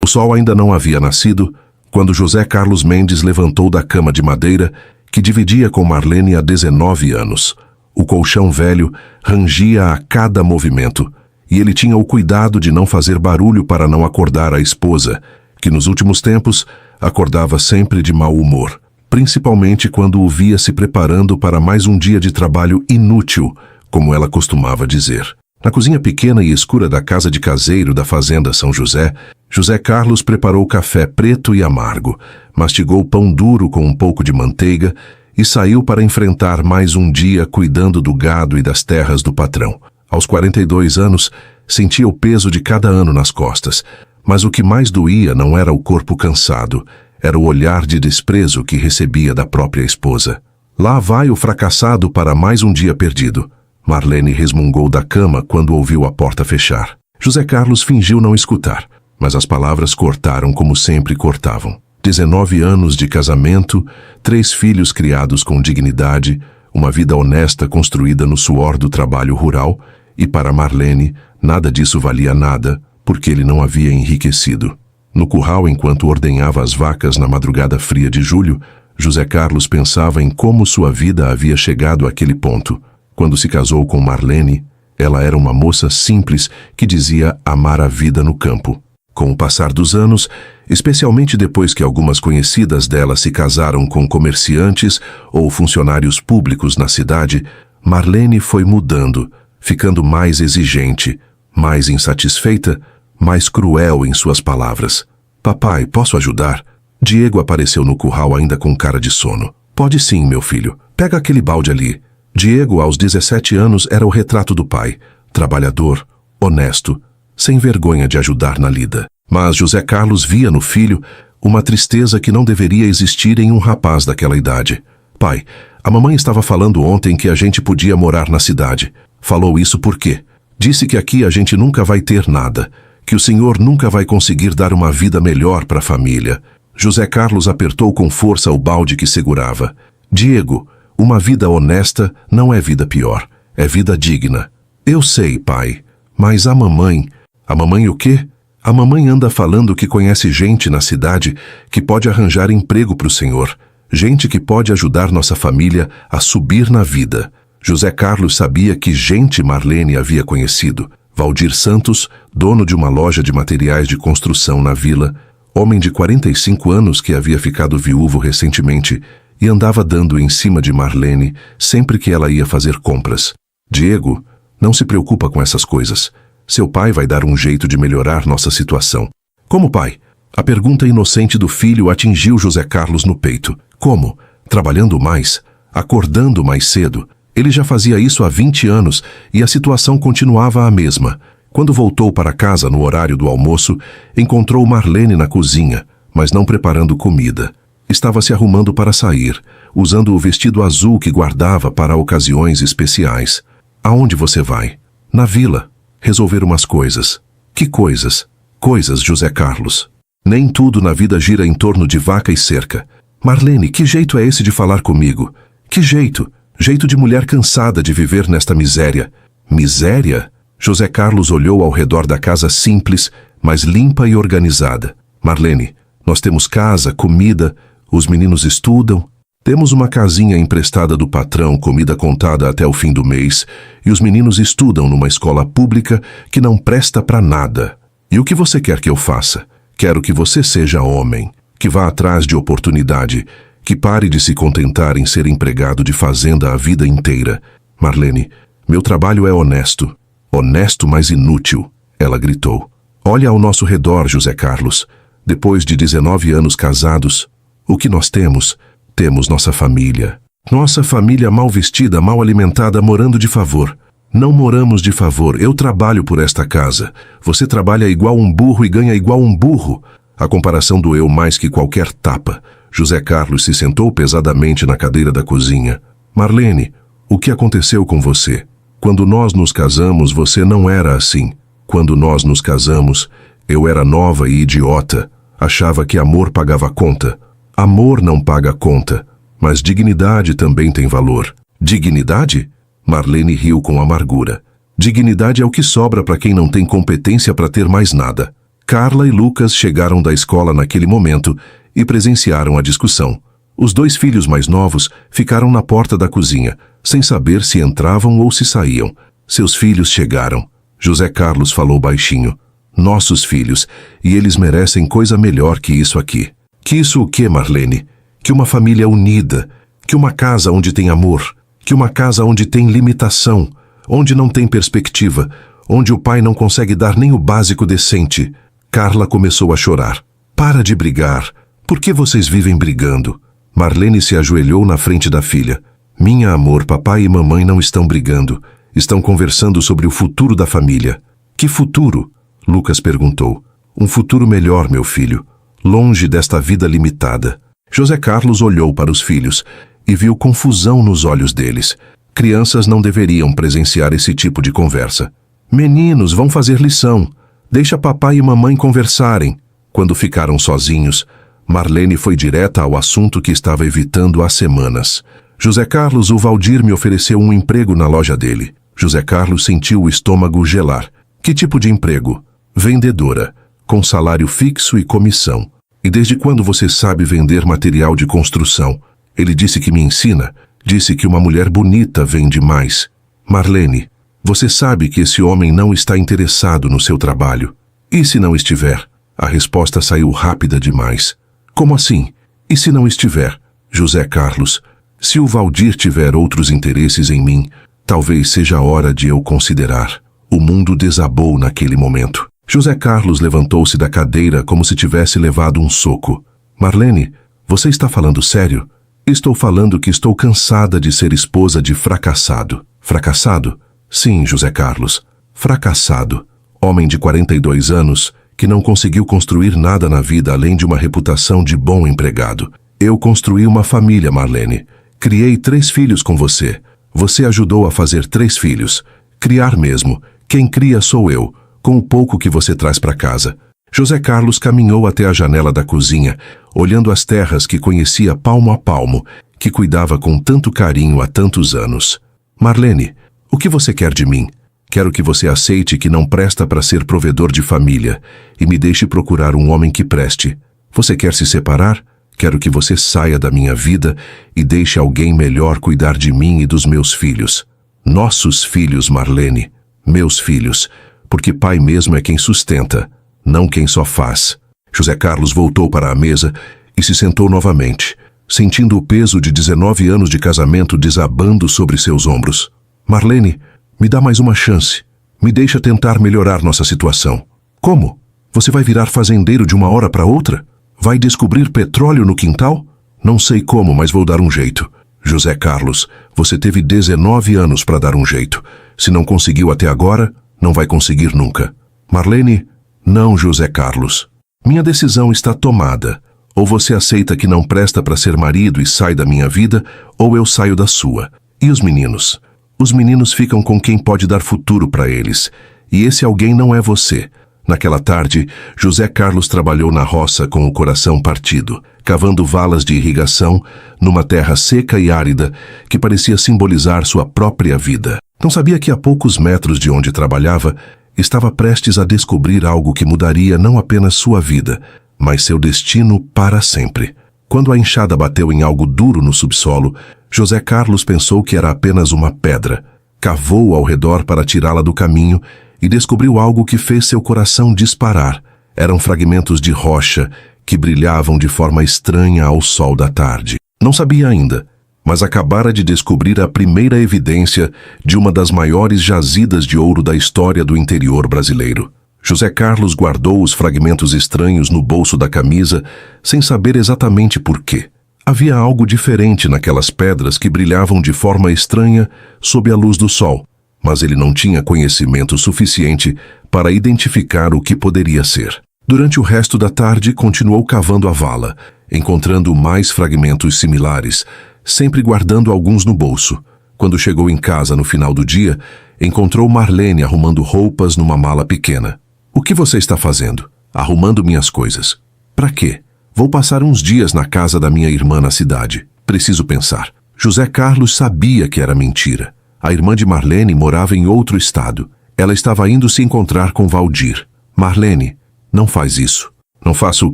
O sol ainda não havia nascido quando José Carlos Mendes levantou da cama de madeira que dividia com Marlene há 19 anos. O colchão velho rangia a cada movimento, e ele tinha o cuidado de não fazer barulho para não acordar a esposa, que nos últimos tempos acordava sempre de mau humor, principalmente quando o via se preparando para mais um dia de trabalho inútil, como ela costumava dizer. Na cozinha pequena e escura da casa de caseiro da fazenda São José, José Carlos preparou café preto e amargo, mastigou pão duro com um pouco de manteiga e saiu para enfrentar mais um dia cuidando do gado e das terras do patrão. Aos 42 anos, sentia o peso de cada ano nas costas, mas o que mais doía não era o corpo cansado, era o olhar de desprezo que recebia da própria esposa. Lá vai o fracassado para mais um dia perdido. Marlene resmungou da cama quando ouviu a porta fechar. José Carlos fingiu não escutar, mas as palavras cortaram como sempre cortavam. 19 anos de casamento, 3 filhos criados com dignidade, uma vida honesta construída no suor do trabalho rural, e para Marlene, nada disso valia nada, porque ele não havia enriquecido. No curral, enquanto ordenhava as vacas na madrugada fria de julho, José Carlos pensava em como sua vida havia chegado àquele ponto. Quando se casou com Marlene, ela era uma moça simples que dizia amar a vida no campo. Com o passar dos anos, especialmente depois que algumas conhecidas dela se casaram com comerciantes ou funcionários públicos na cidade, Marlene foi mudando, ficando mais exigente, mais insatisfeita, mais cruel em suas palavras. Papai, posso ajudar? Diego apareceu no curral ainda com cara de sono. Pode sim, meu filho. Pega aquele balde ali. Diego, aos 17 anos, era o retrato do pai. Trabalhador, honesto, sem vergonha de ajudar na lida. Mas José Carlos via no filho uma tristeza que não deveria existir em um rapaz daquela idade. Pai, a mamãe estava falando ontem que a gente podia morar na cidade. Falou isso por quê? Disse que aqui a gente nunca vai ter nada, que o senhor nunca vai conseguir dar uma vida melhor para a família. José Carlos apertou com força o balde que segurava. Diego, uma vida honesta não é vida pior, é vida digna. Eu sei, pai, mas a mamãe... A mamãe o quê? A mamãe anda falando que conhece gente na cidade que pode arranjar emprego para o senhor, gente que pode ajudar nossa família a subir na vida. José Carlos sabia que gente Marlene havia conhecido. Valdir Santos, dono de uma loja de materiais de construção na vila, homem de 45 anos que havia ficado viúvo recentemente e andava dando em cima de Marlene sempre que ela ia fazer compras. Diego, não se preocupa com essas coisas. Seu pai vai dar um jeito de melhorar nossa situação. Como, pai? A pergunta inocente do filho atingiu José Carlos no peito. Como? Trabalhando mais? Acordando mais cedo? Ele já fazia isso há 20 anos e a situação continuava a mesma. Quando voltou para casa no horário do almoço, encontrou Marlene na cozinha, mas não preparando comida. Estava se arrumando para sair, usando o vestido azul que guardava para ocasiões especiais. Aonde você vai? Na vila. Resolver umas coisas. Que coisas? Coisas, José Carlos. Nem tudo na vida gira em torno de vaca e cerca. Marlene, que jeito é esse de falar comigo? Que jeito? Jeito de mulher cansada de viver nesta miséria. Miséria? José Carlos olhou ao redor da casa simples, mas limpa e organizada. Marlene, nós temos casa, comida, os meninos estudam. Temos uma casinha emprestada do patrão, comida contada até o fim do mês, e os meninos estudam numa escola pública que não presta para nada. E o que você quer que eu faça? Quero que você seja homem, que vá atrás de oportunidade, que pare de se contentar em ser empregado de fazenda a vida inteira. Marlene, meu trabalho é honesto. Honesto, mas inútil, ela gritou. Olha ao nosso redor, José Carlos. Depois de 19 anos casados, o que nós temos? Temos nossa família. Nossa família mal vestida, mal alimentada, morando de favor. Não moramos de favor, eu trabalho por esta casa. Você trabalha igual um burro e ganha igual um burro. A comparação doeu mais que qualquer tapa. José Carlos se sentou pesadamente na cadeira da cozinha. Marlene, o que aconteceu com você? Quando nós nos casamos, você não era assim. Quando nós nos casamos, eu era nova e idiota. Achava que amor pagava conta. Amor não paga conta, mas dignidade também tem valor. Dignidade? Marlene riu com amargura. Dignidade é o que sobra para quem não tem competência para ter mais nada. Carla e Lucas chegaram da escola naquele momento e presenciaram a discussão. Os 2 filhos mais novos ficaram na porta da cozinha, sem saber se entravam ou se saíam. Seus filhos chegaram. José Carlos falou baixinho. Nossos filhos, e eles merecem coisa melhor que isso aqui. Que isso o quê, Marlene? Que uma família unida, que uma casa onde tem amor, que uma casa onde tem limitação, onde não tem perspectiva, onde o pai não consegue dar nem o básico decente. Carla começou a chorar. Para de brigar. Por que vocês vivem brigando? Marlene se ajoelhou na frente da filha. Minha amor, papai e mamãe não estão brigando. Estão conversando sobre o futuro da família. Que futuro? Lucas perguntou. Um futuro melhor, meu filho. Longe desta vida limitada. José Carlos olhou para os filhos e viu confusão nos olhos deles. Crianças não deveriam presenciar esse tipo de conversa. Meninos, vão fazer lição. Deixa papai e mamãe conversarem. Quando ficaram sozinhos, Marlene foi direta ao assunto que estava evitando há semanas. José Carlos, o Valdir me ofereceu um emprego na loja dele. José Carlos sentiu o estômago gelar. Que tipo de emprego? Vendedora, com salário fixo e comissão. E desde quando você sabe vender material de construção? Ele disse que me ensina. Disse que uma mulher bonita vende mais. Marlene, você sabe que esse homem não está interessado no seu trabalho. E se não estiver? A resposta saiu rápida demais. Como assim? E se não estiver? José Carlos, se o Valdir tiver outros interesses em mim, talvez seja a hora de eu considerar. O mundo desabou naquele momento. José Carlos levantou-se da cadeira como se tivesse levado um soco. Marlene, você está falando sério? Estou falando que estou cansada de ser esposa de fracassado. Fracassado? Sim, José Carlos. Fracassado. Homem de 42 anos que não conseguiu construir nada na vida além de uma reputação de bom empregado. Eu construí uma família, Marlene. Criei 3 filhos com você. Você ajudou a fazer 3 filhos. Criar mesmo. Quem cria sou eu, com o pouco que você traz para casa. José Carlos caminhou até a janela da cozinha, olhando as terras que conhecia palmo a palmo, que cuidava com tanto carinho há tantos anos. Marlene, o que você quer de mim? Quero que você aceite que não presta para ser provedor de família e me deixe procurar um homem que preste. Você quer se separar? Quero que você saia da minha vida e deixe alguém melhor cuidar de mim e dos meus filhos. Nossos filhos, Marlene. Meus filhos. Porque pai mesmo é quem sustenta, não quem só faz. José Carlos voltou para a mesa e se sentou novamente, sentindo o peso de 19 anos de casamento desabando sobre seus ombros. Marlene, me dá mais uma chance. Me deixa tentar melhorar nossa situação. Como? Você vai virar fazendeiro de uma hora para outra? Vai descobrir petróleo no quintal? Não sei como, mas vou dar um jeito. José Carlos, você teve 19 anos para dar um jeito. Se não conseguiu até agora, não vai conseguir nunca. Marlene, não, José Carlos. Minha decisão está tomada. Ou você aceita que não presta para ser marido e sai da minha vida, ou eu saio da sua. E os meninos? Os meninos ficam com quem pode dar futuro para eles. E esse alguém não é você. Naquela tarde, José Carlos trabalhou na roça com o coração partido, cavando valas de irrigação numa terra seca e árida que parecia simbolizar sua própria vida. Não sabia que a poucos metros de onde trabalhava, estava prestes a descobrir algo que mudaria não apenas sua vida, mas seu destino para sempre. Quando a enxada bateu em algo duro no subsolo, José Carlos pensou que era apenas uma pedra. Cavou ao redor para tirá-la do caminho e descobriu algo que fez seu coração disparar. Eram fragmentos de rocha que brilhavam de forma estranha ao sol da tarde. Não sabia ainda, mas acabara de descobrir a primeira evidência de uma das maiores jazidas de ouro da história do interior brasileiro. José Carlos guardou os fragmentos estranhos no bolso da camisa, sem saber exatamente por quê. Havia algo diferente naquelas pedras que brilhavam de forma estranha sob a luz do sol, mas ele não tinha conhecimento suficiente para identificar o que poderia ser. Durante o resto da tarde, continuou cavando a vala, encontrando mais fragmentos similares, sempre guardando alguns no bolso. Quando chegou em casa no final do dia, encontrou Marlene arrumando roupas numa mala pequena. O que você está fazendo? Arrumando minhas coisas. Para quê? Vou passar uns dias na casa da minha irmã na cidade. Preciso pensar. José Carlos sabia que era mentira. A irmã de Marlene morava em outro estado. Ela estava indo se encontrar com Valdir. Marlene, Não faz isso. Não faço o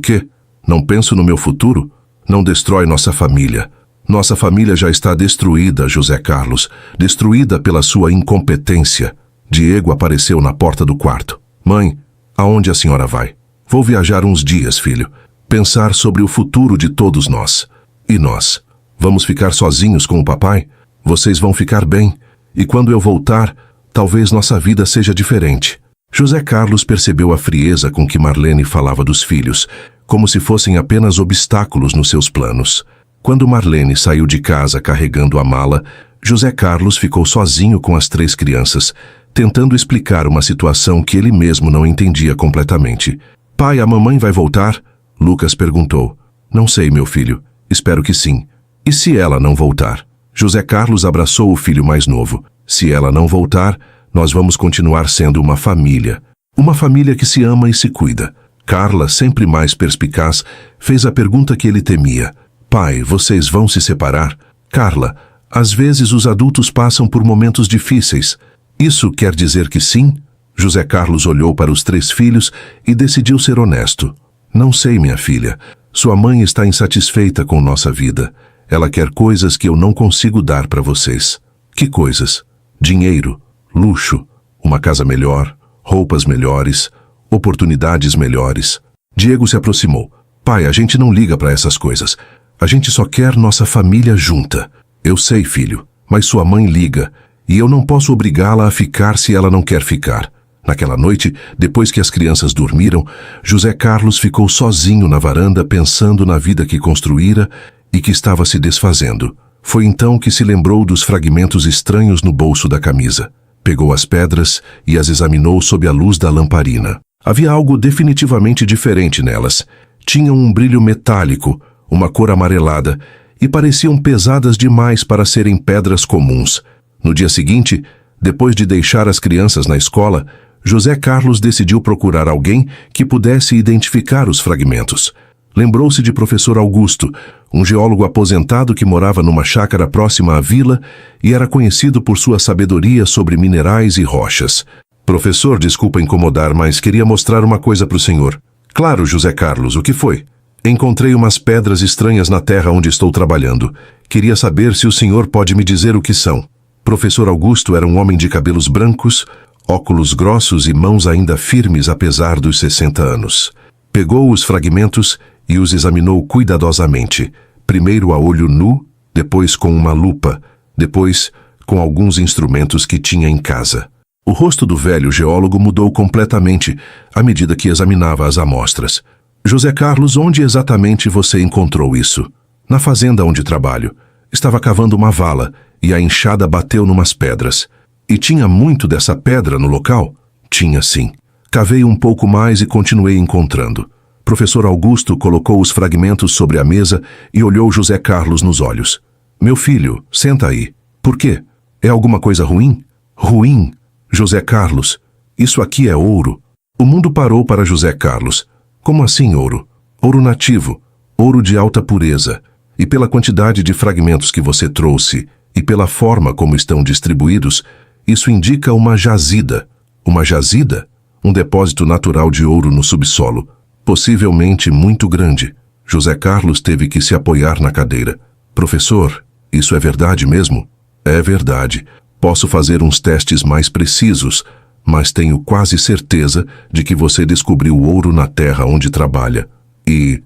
quê? Não penso no meu futuro? Não destrói nossa família. Nossa família já está destruída, José Carlos. Destruída pela sua incompetência. Diego apareceu na porta do quarto. Mãe, aonde a senhora vai? Vou viajar uns dias, filho. Pensar sobre o futuro de todos nós. E nós? Vamos ficar sozinhos com o papai? Vocês vão ficar bem. E quando eu voltar, talvez nossa vida seja diferente. José Carlos percebeu a frieza com que Marlene falava dos filhos, como se fossem apenas obstáculos nos seus planos. Quando Marlene saiu de casa carregando a mala, José Carlos ficou sozinho com as 3 crianças, tentando explicar uma situação que ele mesmo não entendia completamente. Pai, a mamãe vai voltar? Lucas perguntou. Não sei, meu filho. Espero que sim. E se ela não voltar? José Carlos abraçou o filho mais novo. Se ela não voltar, nós vamos continuar sendo uma família. Uma família que se ama e se cuida. Carla, sempre mais perspicaz, fez a pergunta que ele temia. Pai, vocês vão se separar? Carla, às vezes os adultos passam por momentos difíceis. Isso quer dizer que sim? José Carlos olhou para os 3 filhos e decidiu ser honesto. Não sei, minha filha. Sua mãe está insatisfeita com nossa vida. Ela quer coisas que eu não consigo dar para vocês. Que coisas? Dinheiro, luxo, uma casa melhor, roupas melhores, oportunidades melhores. Diego se aproximou. Pai, a gente não liga para essas coisas. A gente só quer nossa família junta. Eu sei, filho, mas sua mãe liga, e eu não posso obrigá-la a ficar se ela não quer ficar. Naquela noite, depois que as crianças dormiram, José Carlos ficou sozinho na varanda pensando na vida que construíra e que estava se desfazendo. Foi então que se lembrou dos fragmentos estranhos no bolso da camisa. Pegou as pedras e as examinou sob a luz da lamparina. Havia algo definitivamente diferente nelas. Tinham um brilho metálico, uma cor amarelada, e pareciam pesadas demais para serem pedras comuns. No dia seguinte, depois de deixar as crianças na escola, José Carlos decidiu procurar alguém que pudesse identificar os fragmentos. Lembrou-se de professor Augusto, um geólogo aposentado que morava numa chácara próxima à vila e era conhecido por sua sabedoria sobre minerais e rochas. Professor, desculpa incomodar, mas queria mostrar uma coisa para o senhor. Claro, José Carlos, o que foi? Encontrei umas pedras estranhas na terra onde estou trabalhando. Queria saber se o senhor pode me dizer o que são. Professor Augusto era um homem de cabelos brancos, óculos grossos e mãos ainda firmes apesar dos 60 anos. Pegou os fragmentos e os examinou cuidadosamente, primeiro a olho nu, depois com uma lupa, depois com alguns instrumentos que tinha em casa. O rosto do velho geólogo mudou completamente à medida que examinava as amostras. José Carlos, onde exatamente você encontrou isso? Na fazenda onde trabalho. Estava cavando uma vala e a enxada bateu numas pedras. E tinha muito dessa pedra no local? Tinha sim. Cavei um pouco mais e continuei encontrando. Professor Augusto colocou os fragmentos sobre a mesa e olhou José Carlos nos olhos. Meu filho, senta aí. Por quê? É alguma coisa ruim? Ruim? José Carlos, isso aqui é ouro. O mundo parou para José Carlos. Como assim ouro? Ouro nativo, ouro de alta pureza. E pela quantidade de fragmentos que você trouxe e pela forma como estão distribuídos, isso indica uma jazida. Uma jazida? Um depósito natural de ouro no subsolo, possivelmente muito grande. José Carlos teve que se apoiar na cadeira. Professor, isso é verdade mesmo? É verdade. Posso fazer uns testes mais precisos, mas tenho quase certeza de que você descobriu ouro na terra onde trabalha. E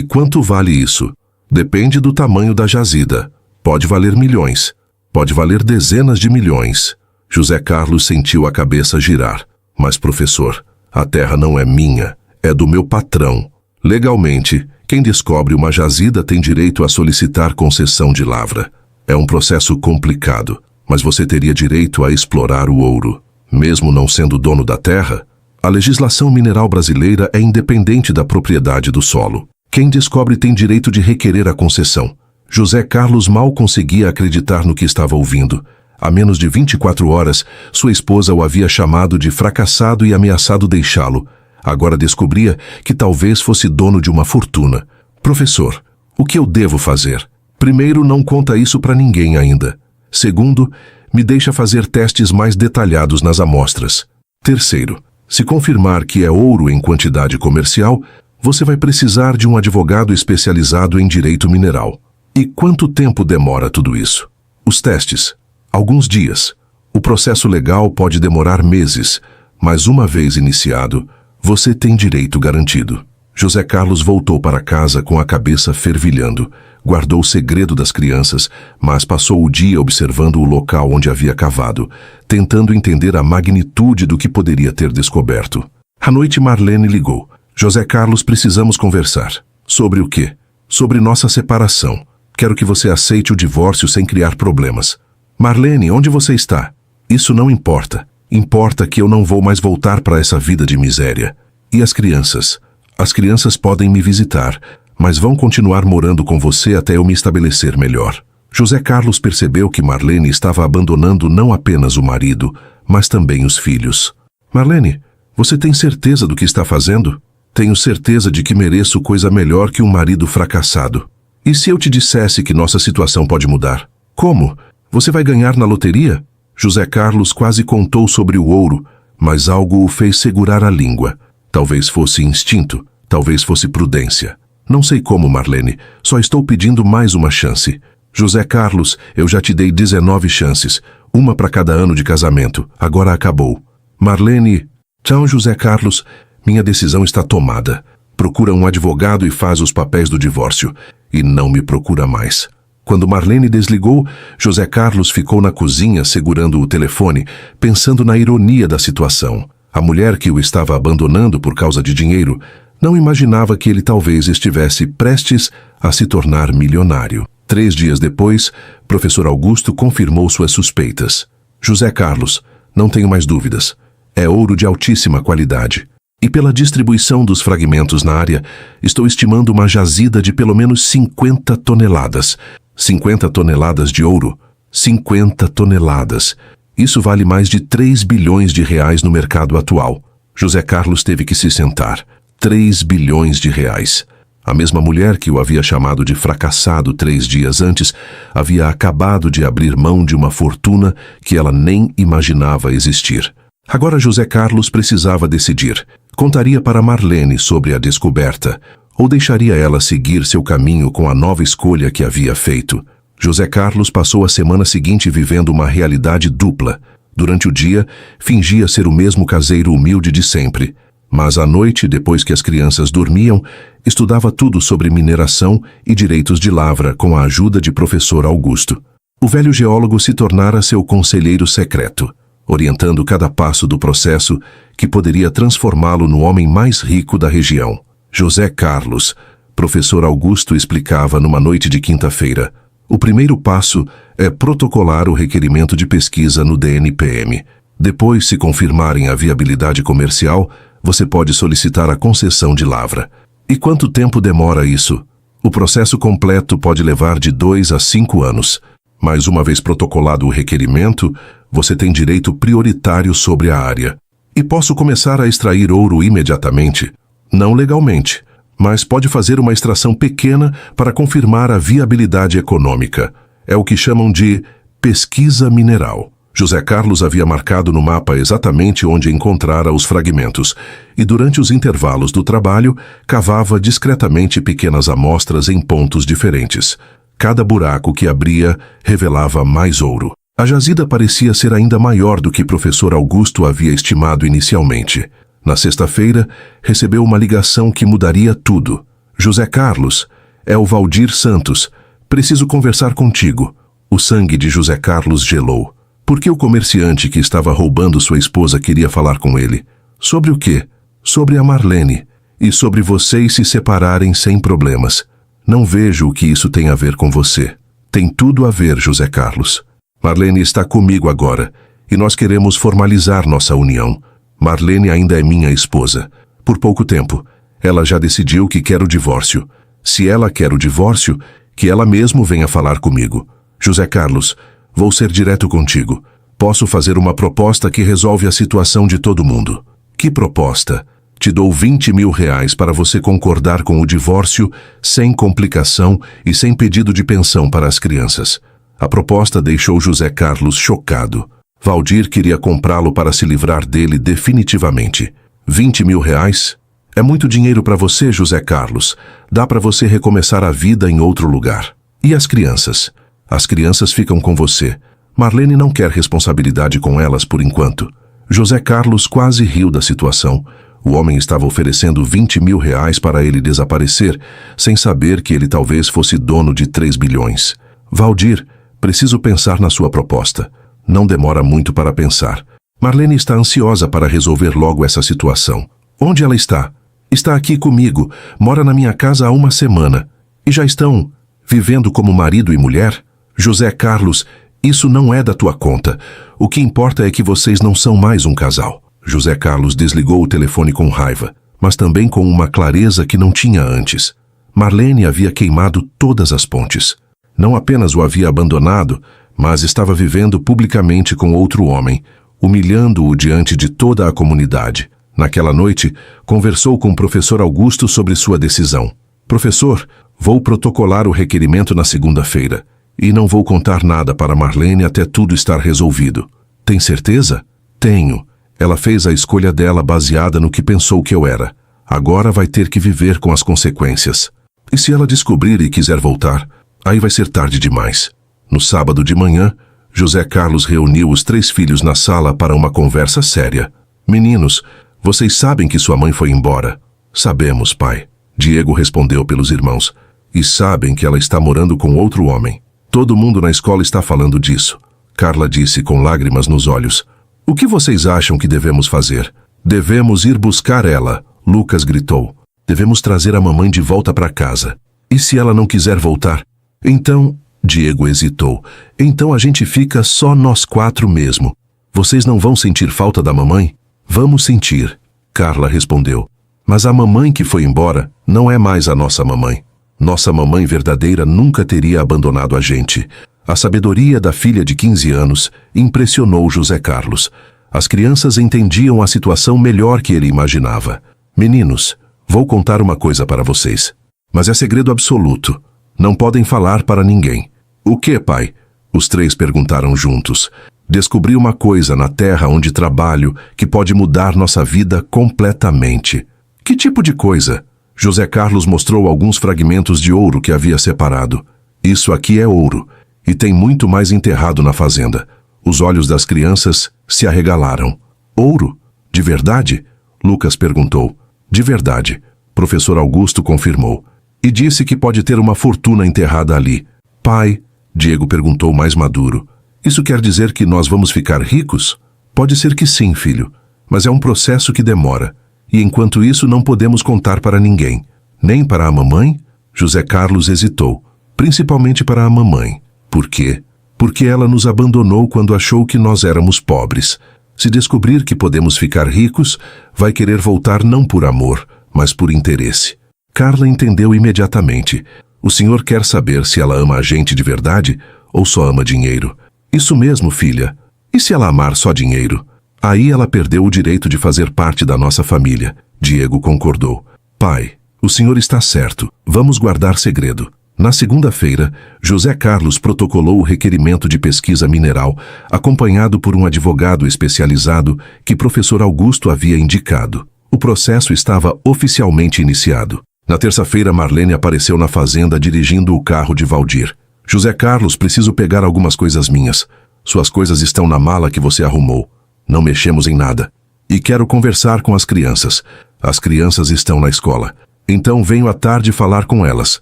quanto vale isso? Depende do tamanho da jazida. Pode valer milhões. Pode valer dezenas de milhões. José Carlos sentiu a cabeça girar. Mas, professor, a terra não é minha, é do meu patrão. Legalmente, quem descobre uma jazida tem direito a solicitar concessão de lavra. É um processo complicado, mas você teria direito a explorar o ouro. Mesmo não sendo dono da terra, a legislação mineral brasileira é independente da propriedade do solo. Quem descobre tem direito de requerer a concessão. José Carlos mal conseguia acreditar no que estava ouvindo. Há menos de 24 horas, sua esposa o havia chamado de fracassado e ameaçado deixá-lo. Agora descobria que talvez fosse dono de uma fortuna. Professor, o que eu devo fazer? Primeiro, não conta isso para ninguém ainda. Segundo, me deixa fazer testes mais detalhados nas amostras. Terceiro, Se confirmar que é ouro em quantidade comercial, você vai precisar de um advogado especializado em direito mineral. E quanto tempo demora tudo isso? Os testes, alguns dias. O processo legal pode demorar meses, mas uma vez iniciado, você tem direito garantido. José Carlos voltou para casa com a cabeça fervilhando. Guardou o segredo das crianças, mas passou o dia observando o local onde havia cavado, tentando entender a magnitude do que poderia ter descoberto. À noite, Marlene ligou. José Carlos, precisamos conversar. Sobre o quê? Sobre nossa separação. Quero que você aceite o divórcio sem criar problemas. Marlene, onde você está? Isso não importa. Importa que eu não vou mais voltar para essa vida de miséria. E as crianças? As crianças podem me visitar, mas vão continuar morando com você até eu me estabelecer melhor. José Carlos percebeu que Marlene estava abandonando não apenas o marido, mas também os filhos. Marlene, você tem certeza do que está fazendo? Tenho certeza de que mereço coisa melhor que um marido fracassado. E se eu te dissesse que nossa situação pode mudar? Como? Você vai ganhar na loteria? José Carlos quase contou sobre o ouro, mas algo o fez segurar a língua. Talvez fosse instinto, talvez fosse prudência. Não sei como, Marlene, só estou pedindo mais uma chance. José Carlos, eu já te dei 19 chances, uma para cada ano de casamento, agora acabou. Marlene, tchau, José Carlos, minha decisão está tomada. Procura um advogado e faz os papéis do divórcio, e não me procura mais. Quando Marlene desligou, José Carlos ficou na cozinha segurando o telefone, pensando na ironia da situação. A mulher que o estava abandonando por causa de dinheiro não imaginava que ele talvez estivesse prestes a se tornar milionário. 3 dias depois, professor Augusto confirmou suas suspeitas. José Carlos, não tenho mais dúvidas. É ouro de altíssima qualidade. E pela distribuição dos fragmentos na área, estou estimando uma jazida de pelo menos 50 toneladas. 50 toneladas de ouro. 50 toneladas. Isso vale mais de 3 bilhões de reais no mercado atual. José Carlos teve que se sentar. 3 bilhões de reais. A mesma mulher que o havia chamado de fracassado 3 dias antes havia acabado de abrir mão de uma fortuna que ela nem imaginava existir. Agora José Carlos precisava decidir. Contaria para Marlene sobre a descoberta ou deixaria ela seguir seu caminho com a nova escolha que havia feito? José Carlos passou a semana seguinte vivendo uma realidade dupla. Durante o dia, fingia ser o mesmo caseiro humilde de sempre. Mas à noite, depois que as crianças dormiam, estudava tudo sobre mineração e direitos de lavra com a ajuda de professor Augusto. O velho geólogo se tornara seu conselheiro secreto, orientando cada passo do processo que poderia transformá-lo no homem mais rico da região. José Carlos, professor Augusto explicava numa noite de quinta-feira. O primeiro passo é protocolar o requerimento de pesquisa no DNPM. Depois, se confirmarem a viabilidade comercial, você pode solicitar a concessão de lavra. E quanto tempo demora isso? O processo completo pode levar de 2 a 5 anos. Mas uma vez protocolado o requerimento, você tem direito prioritário sobre a área. E posso começar a extrair ouro imediatamente? Não legalmente, mas pode fazer uma extração pequena para confirmar a viabilidade econômica. É o que chamam de pesquisa mineral. José Carlos havia marcado no mapa exatamente onde encontrara os fragmentos, e durante os intervalos do trabalho, cavava discretamente pequenas amostras em pontos diferentes. Cada buraco que abria revelava mais ouro. A jazida parecia ser ainda maior do que professor Augusto havia estimado inicialmente. Na sexta-feira, recebeu uma ligação que mudaria tudo. José Carlos, é o Valdir Santos. Preciso conversar contigo. O sangue de José Carlos gelou. Por que o comerciante que estava roubando sua esposa queria falar com ele? Sobre o quê? Sobre a Marlene. E sobre vocês se separarem sem problemas. Não vejo o que isso tem a ver com você. Tem tudo a ver, José Carlos. Marlene está comigo agora, e nós queremos formalizar nossa união. Marlene ainda é minha esposa. Por pouco tempo, ela já decidiu que quer o divórcio. Se ela quer o divórcio, que ela mesmo venha falar comigo. José Carlos, vou ser direto contigo. Posso fazer uma proposta que resolve a situação de todo mundo. Que proposta? Te dou 20 mil reais para você concordar com o divórcio, sem complicação e sem pedido de pensão para as crianças. A proposta deixou José Carlos chocado. Valdir queria comprá-lo para se livrar dele definitivamente. 20 mil reais? É muito dinheiro para você, José Carlos. Dá para você recomeçar a vida em outro lugar. E as crianças? As crianças ficam com você. Marlene não quer responsabilidade com elas por enquanto. José Carlos quase riu da situação. O homem estava oferecendo 20 mil reais para ele desaparecer, sem saber que ele talvez fosse dono de 3 bilhões. Valdir, preciso pensar na sua proposta. Não demora muito para pensar. Marlene está ansiosa para resolver logo essa situação. Onde ela está? Está aqui comigo, mora na minha casa há uma semana. E já estão vivendo como marido e mulher? José Carlos, isso não é da tua conta. O que importa é que vocês não são mais um casal. José Carlos desligou o telefone com raiva, mas também com uma clareza que não tinha antes. Marlene havia queimado todas as pontes. Não apenas o havia abandonado, mas estava vivendo publicamente com outro homem, humilhando-o diante de toda a comunidade. Naquela noite, conversou com o professor Augusto sobre sua decisão. Professor, vou protocolar o requerimento na segunda-feira. E não vou contar nada para Marlene até tudo estar resolvido. Tem certeza? Tenho. Ela fez a escolha dela baseada no que pensou que eu era. Agora vai ter que viver com as consequências. E se ela descobrir e quiser voltar, aí vai ser tarde demais. No sábado de manhã, José Carlos reuniu os 3 filhos na sala para uma conversa séria. Meninos, vocês sabem que sua mãe foi embora? Sabemos, pai. Diego respondeu pelos irmãos. E sabem que ela está morando com outro homem. Todo mundo na escola está falando disso. Carla disse com lágrimas nos olhos. O que vocês acham que devemos fazer? Devemos ir buscar ela, Lucas gritou. Devemos trazer a mamãe de volta para casa. E se ela não quiser voltar? Então, Diego hesitou. Então a gente fica só nós 4 mesmo. Vocês não vão sentir falta da mamãe? Vamos sentir, Carla respondeu. Mas a mamãe que foi embora não é mais a nossa mamãe. Nossa mamãe verdadeira nunca teria abandonado a gente. A sabedoria da filha de 15 anos impressionou José Carlos. As crianças entendiam a situação melhor que ele imaginava. Meninos, vou contar uma coisa para vocês. Mas é segredo absoluto. Não podem falar para ninguém. O que, pai? Os 3 perguntaram juntos. Descobri uma coisa na terra onde trabalho que pode mudar nossa vida completamente. Que tipo de coisa? José Carlos mostrou alguns fragmentos de ouro que havia separado. Isso aqui é ouro. E tem muito mais enterrado na fazenda. Os olhos das crianças se arregalaram. Ouro? De verdade? Lucas perguntou. De verdade. Professor Augusto confirmou. E disse que pode ter uma fortuna enterrada ali. Pai, Diego perguntou mais maduro. Isso quer dizer que nós vamos ficar ricos? Pode ser que sim, filho. Mas é um processo que demora. E enquanto isso não podemos contar para ninguém. Nem para a mamãe? José Carlos hesitou. Principalmente para a mamãe. Por quê? Porque ela nos abandonou quando achou que nós éramos pobres. Se descobrir que podemos ficar ricos, vai querer voltar não por amor, mas por interesse. Carla entendeu imediatamente. O senhor quer saber se ela ama a gente de verdade ou só ama dinheiro? Isso mesmo, filha. E se ela amar só dinheiro? Aí ela perdeu o direito de fazer parte da nossa família. Diego concordou. Pai, o senhor está certo. Vamos guardar segredo. Na segunda-feira, José Carlos protocolou o requerimento de pesquisa mineral, acompanhado por um advogado especializado que professor Augusto havia indicado. O processo estava oficialmente iniciado. Na terça-feira, Marlene apareceu na fazenda dirigindo o carro de Valdir. José Carlos, preciso pegar algumas coisas minhas. Suas coisas estão na mala que você arrumou. Não mexemos em nada. E quero conversar com as crianças. As crianças estão na escola. Então venho à tarde falar com elas.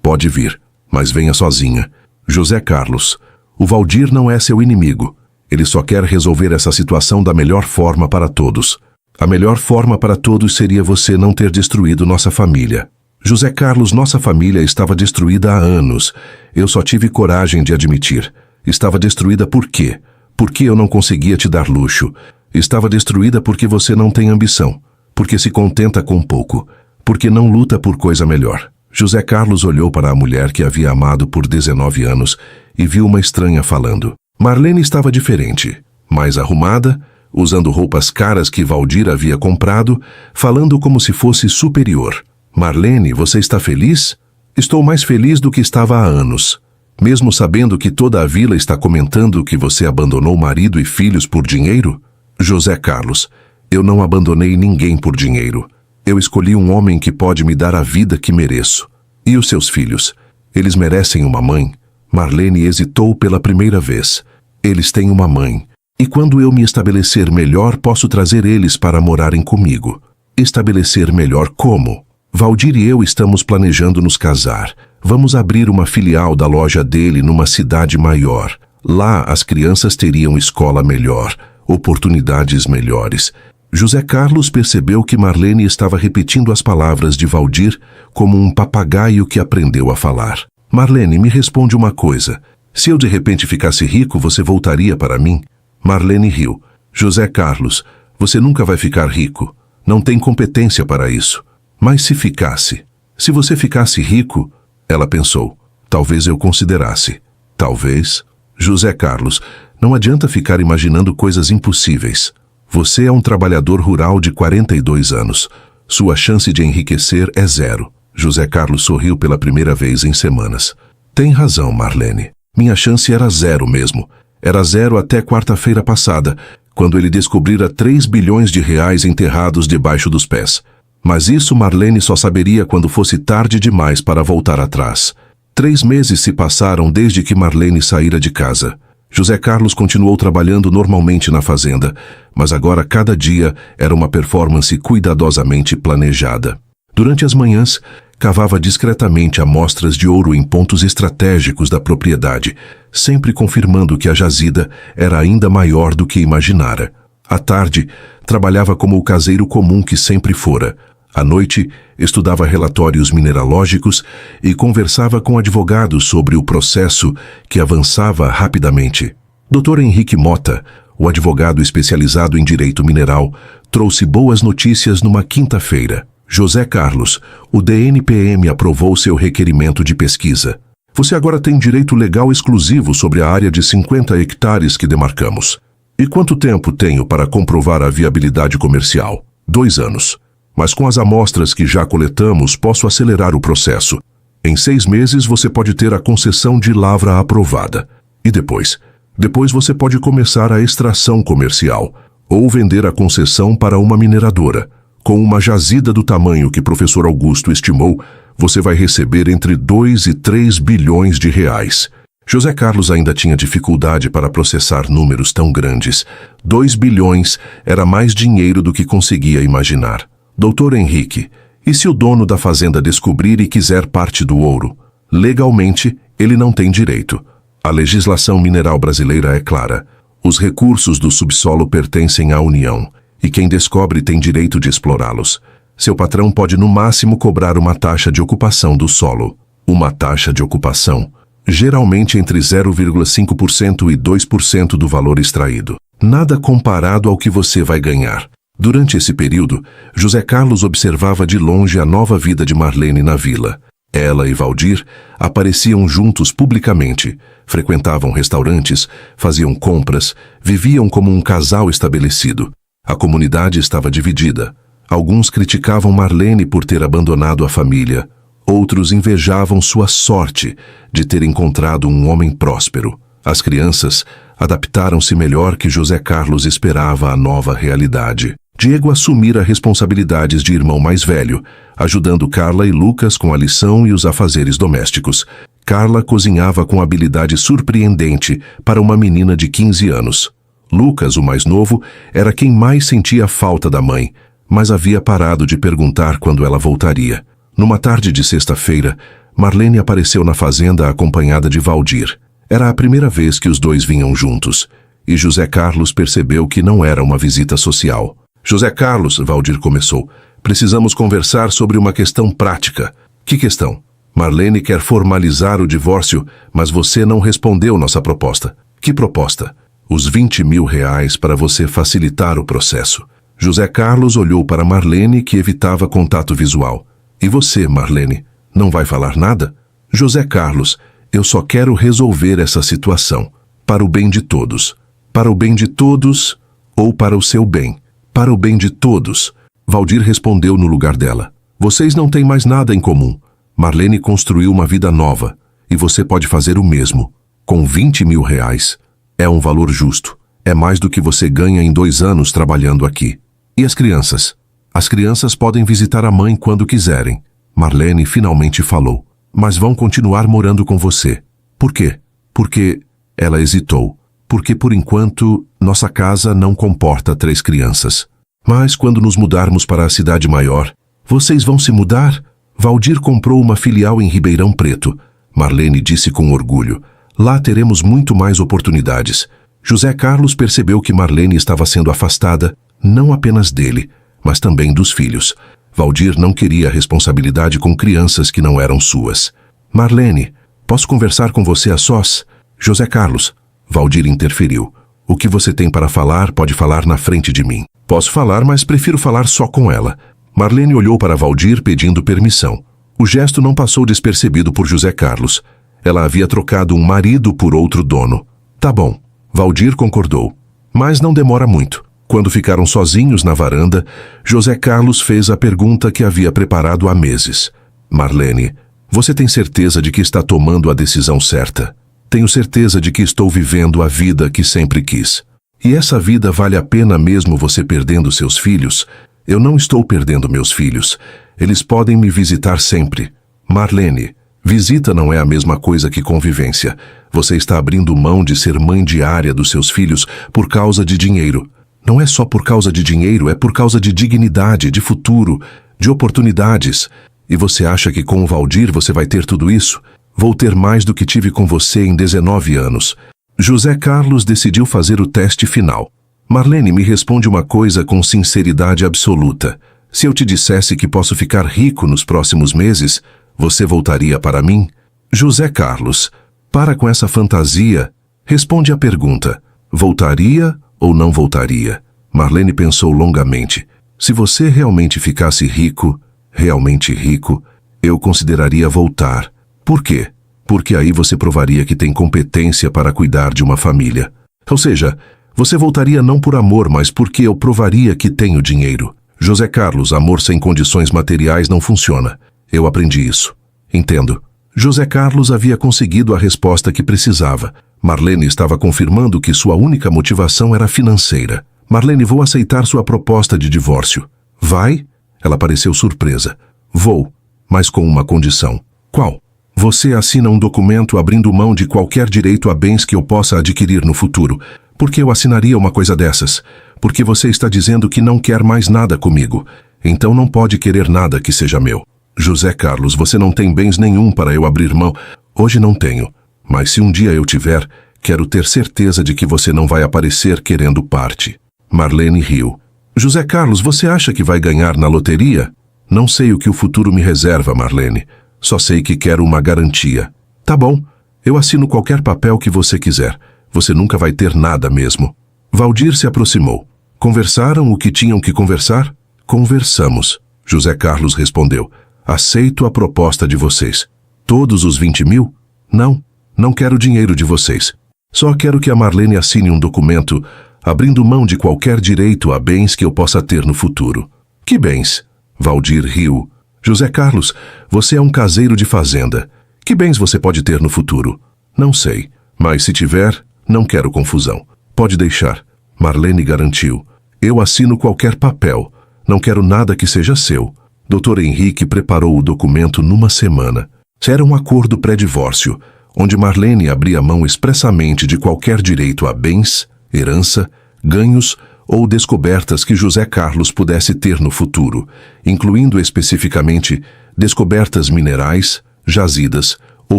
Pode vir, mas venha sozinha. José Carlos, o Valdir não é seu inimigo. Ele só quer resolver essa situação da melhor forma para todos. A melhor forma para todos seria você não ter destruído nossa família. José Carlos, nossa família estava destruída há anos. Eu só tive coragem de admitir. Estava destruída por quê? Porque eu não conseguia te dar luxo. Estava destruída porque você não tem ambição. Porque se contenta com pouco. Porque não luta por coisa melhor. José Carlos olhou para a mulher que havia amado por 19 anos e viu uma estranha falando. Marlene estava diferente, mais arrumada, usando roupas caras que Valdir havia comprado, falando como se fosse superior. Marlene, você está feliz? Estou mais feliz do que estava há anos. Mesmo sabendo que toda a vila está comentando que você abandonou marido e filhos por dinheiro? José Carlos, eu não abandonei ninguém por dinheiro. Eu escolhi um homem que pode me dar a vida que mereço. E os seus filhos? Eles merecem uma mãe? Marlene hesitou pela primeira vez. Eles têm uma mãe. E quando eu me estabelecer melhor, posso trazer eles para morarem comigo. Estabelecer melhor como? Valdir e eu estamos planejando nos casar. Vamos abrir uma filial da loja dele numa cidade maior. Lá as crianças teriam escola melhor, oportunidades melhores. José Carlos percebeu que Marlene estava repetindo as palavras de Valdir como um papagaio que aprendeu a falar. Marlene, me responde uma coisa. Se eu de repente ficasse rico, você voltaria para mim? Marlene riu. José Carlos, você nunca vai ficar rico. Não tem competência para isso. Mas se ficasse? Se você ficasse rico, ela pensou, talvez eu considerasse. Talvez. José Carlos, não adianta ficar imaginando coisas impossíveis. Você é um trabalhador rural de 42 anos. Sua chance de enriquecer é zero. José Carlos sorriu pela primeira vez em semanas. Tem razão, Marlene. Minha chance era zero mesmo. Era zero até quarta-feira passada, quando ele descobrira 3 bilhões de reais enterrados debaixo dos pés. Mas isso Marlene só saberia quando fosse tarde demais para voltar atrás. 3 meses se passaram desde que Marlene saíra de casa. José Carlos continuou trabalhando normalmente na fazenda, mas agora cada dia era uma performance cuidadosamente planejada. Durante as manhãs, cavava discretamente amostras de ouro em pontos estratégicos da propriedade, sempre confirmando que a jazida era ainda maior do que imaginara. À tarde, trabalhava como o caseiro comum que sempre fora. À noite, estudava relatórios mineralógicos e conversava com advogados sobre o processo que avançava rapidamente. Dr. Henrique Mota, o advogado especializado em direito mineral, trouxe boas notícias numa quinta-feira. José Carlos, o DNPM aprovou seu requerimento de pesquisa. Você agora tem direito legal exclusivo sobre a área de 50 hectares que demarcamos. E quanto tempo tenho para comprovar a viabilidade comercial? 2 anos. Mas com as amostras que já coletamos, posso acelerar o processo. Em 6 meses você pode ter a concessão de lavra aprovada. E depois? Depois você pode começar a extração comercial, ou vender a concessão para uma mineradora. Com uma jazida do tamanho que o professor Augusto estimou, você vai receber entre 2 e 3 bilhões de reais. José Carlos ainda tinha dificuldade para processar números tão grandes. 2 bilhões era mais dinheiro do que conseguia imaginar. Doutor Henrique, e se o dono da fazenda descobrir e quiser parte do ouro? Legalmente, ele não tem direito. A legislação mineral brasileira é clara. Os recursos do subsolo pertencem à União. E quem descobre tem direito de explorá-los. Seu patrão pode no máximo cobrar uma taxa de ocupação do solo. Uma taxa de ocupação, geralmente entre 0,5% e 2% do valor extraído. Nada comparado ao que você vai ganhar. Durante esse período, José Carlos observava de longe a nova vida de Marlene na vila. Ela e Valdir apareciam juntos publicamente, frequentavam restaurantes, faziam compras, viviam como um casal estabelecido. A comunidade estava dividida. Alguns criticavam Marlene por ter abandonado a família. Outros invejavam sua sorte de ter encontrado um homem próspero. As crianças adaptaram-se melhor que José Carlos esperava à nova realidade. Diego assumira responsabilidades de irmão mais velho, ajudando Carla e Lucas com a lição e os afazeres domésticos. Carla cozinhava com habilidade surpreendente para uma menina de 15 anos. Lucas, o mais novo, era quem mais sentia falta da mãe, mas havia parado de perguntar quando ela voltaria. Numa tarde de sexta-feira, Marlene apareceu na fazenda acompanhada de Valdir. Era a primeira vez que os dois vinham juntos, e José Carlos percebeu que não era uma visita social. José Carlos, Valdir começou, precisamos conversar sobre uma questão prática. Que questão? Marlene quer formalizar o divórcio, mas você não respondeu nossa proposta. Que proposta? Os 20 mil reais para você facilitar o processo. José Carlos olhou para Marlene, que evitava contato visual. E você, Marlene, não vai falar nada? José Carlos, eu só quero resolver essa situação. Para o bem de todos. Para o bem de todos ou para o seu bem? Para o bem de todos. Valdir respondeu no lugar dela. Vocês não têm mais nada em comum. Marlene construiu uma vida nova. e você pode fazer o mesmo. Com 20 mil reais. É um valor justo. É mais do que você ganha em 2 anos trabalhando aqui. E as crianças? As crianças podem visitar a mãe quando quiserem. Marlene finalmente falou. Mas vão continuar morando com você. Por quê? Porque... Ela hesitou. Porque, por enquanto, nossa casa não comporta 3 crianças. Mas quando nos mudarmos para a cidade maior... Vocês vão se mudar? Valdir comprou uma filial em Ribeirão Preto. Marlene disse com orgulho. Lá teremos muito mais oportunidades. José Carlos percebeu que Marlene estava sendo afastada, não apenas dele, mas também dos filhos. Valdir não queria responsabilidade com crianças que não eram suas. Marlene, posso conversar com você a sós? José Carlos. Valdir interferiu. O que você tem para falar, pode falar na frente de mim. Posso falar, mas prefiro falar só com ela. Marlene olhou para Valdir pedindo permissão. O gesto não passou despercebido por José Carlos. Ela havia trocado um marido por outro dono. Tá bom. Valdir concordou. Mas não demora muito. Quando ficaram sozinhos na varanda, José Carlos fez a pergunta que havia preparado há meses. Marlene, você tem certeza de que está tomando a decisão certa? Tenho certeza de que estou vivendo a vida que sempre quis. E essa vida vale a pena mesmo você perdendo seus filhos? Eu não estou perdendo meus filhos. Eles podem me visitar sempre. Marlene, visita não é a mesma coisa que convivência. Você está abrindo mão de ser mãe diária dos seus filhos por causa de dinheiro. Não é só por causa de dinheiro, é por causa de dignidade, de futuro, de oportunidades. E você acha que com o Valdir você vai ter tudo isso? Vou ter mais do que tive com você em 19 anos. José Carlos decidiu fazer o teste final. Marlene, me responde uma coisa com sinceridade absoluta. Se eu te dissesse que posso ficar rico nos próximos meses, você voltaria para mim? José Carlos, para com essa fantasia. Responde a pergunta. Voltaria ou não voltaria? Marlene pensou longamente. Se você realmente ficasse rico, realmente rico, eu consideraria voltar. Por quê? Porque aí você provaria que tem competência para cuidar de uma família. Ou seja, você voltaria não por amor, mas porque eu provaria que tenho dinheiro. José Carlos, amor sem condições materiais não funciona. Eu aprendi isso. Entendo. José Carlos havia conseguido a resposta que precisava. Marlene estava confirmando que sua única motivação era financeira. Marlene, vou aceitar sua proposta de divórcio. Vai? Ela pareceu surpresa. Vou, mas com uma condição. Qual? Você assina um documento abrindo mão de qualquer direito a bens que eu possa adquirir no futuro. Por que eu assinaria uma coisa dessas? Porque você está dizendo que não quer mais nada comigo. Então não pode querer nada que seja meu. José Carlos, você não tem bens nenhum para eu abrir mão. Hoje não tenho. Mas se um dia eu tiver, quero ter certeza de que você não vai aparecer querendo parte. Marlene riu. José Carlos, você acha que vai ganhar na loteria? Não sei o que o futuro me reserva, Marlene. Só sei que quero uma garantia. Tá bom, eu assino qualquer papel que você quiser. Você nunca vai ter nada mesmo. Valdir se aproximou. Conversaram o que tinham que conversar? Conversamos. José Carlos respondeu. Aceito a proposta de vocês. Todos os 20 mil? Não, não quero dinheiro de vocês. Só quero que a Marlene assine um documento abrindo mão de qualquer direito a bens que eu possa ter no futuro. Que bens? Valdir riu. José Carlos, você é um caseiro de fazenda. Que bens você pode ter no futuro? Não sei, mas se tiver, não quero confusão. Pode deixar. Marlene garantiu. Eu assino qualquer papel. Não quero nada que seja seu. Dr. Henrique preparou o documento numa semana. Era um acordo pré-divórcio, onde Marlene abria mão expressamente de qualquer direito a bens, herança, ganhos ou descobertas que José Carlos pudesse ter no futuro, incluindo especificamente descobertas minerais, jazidas ou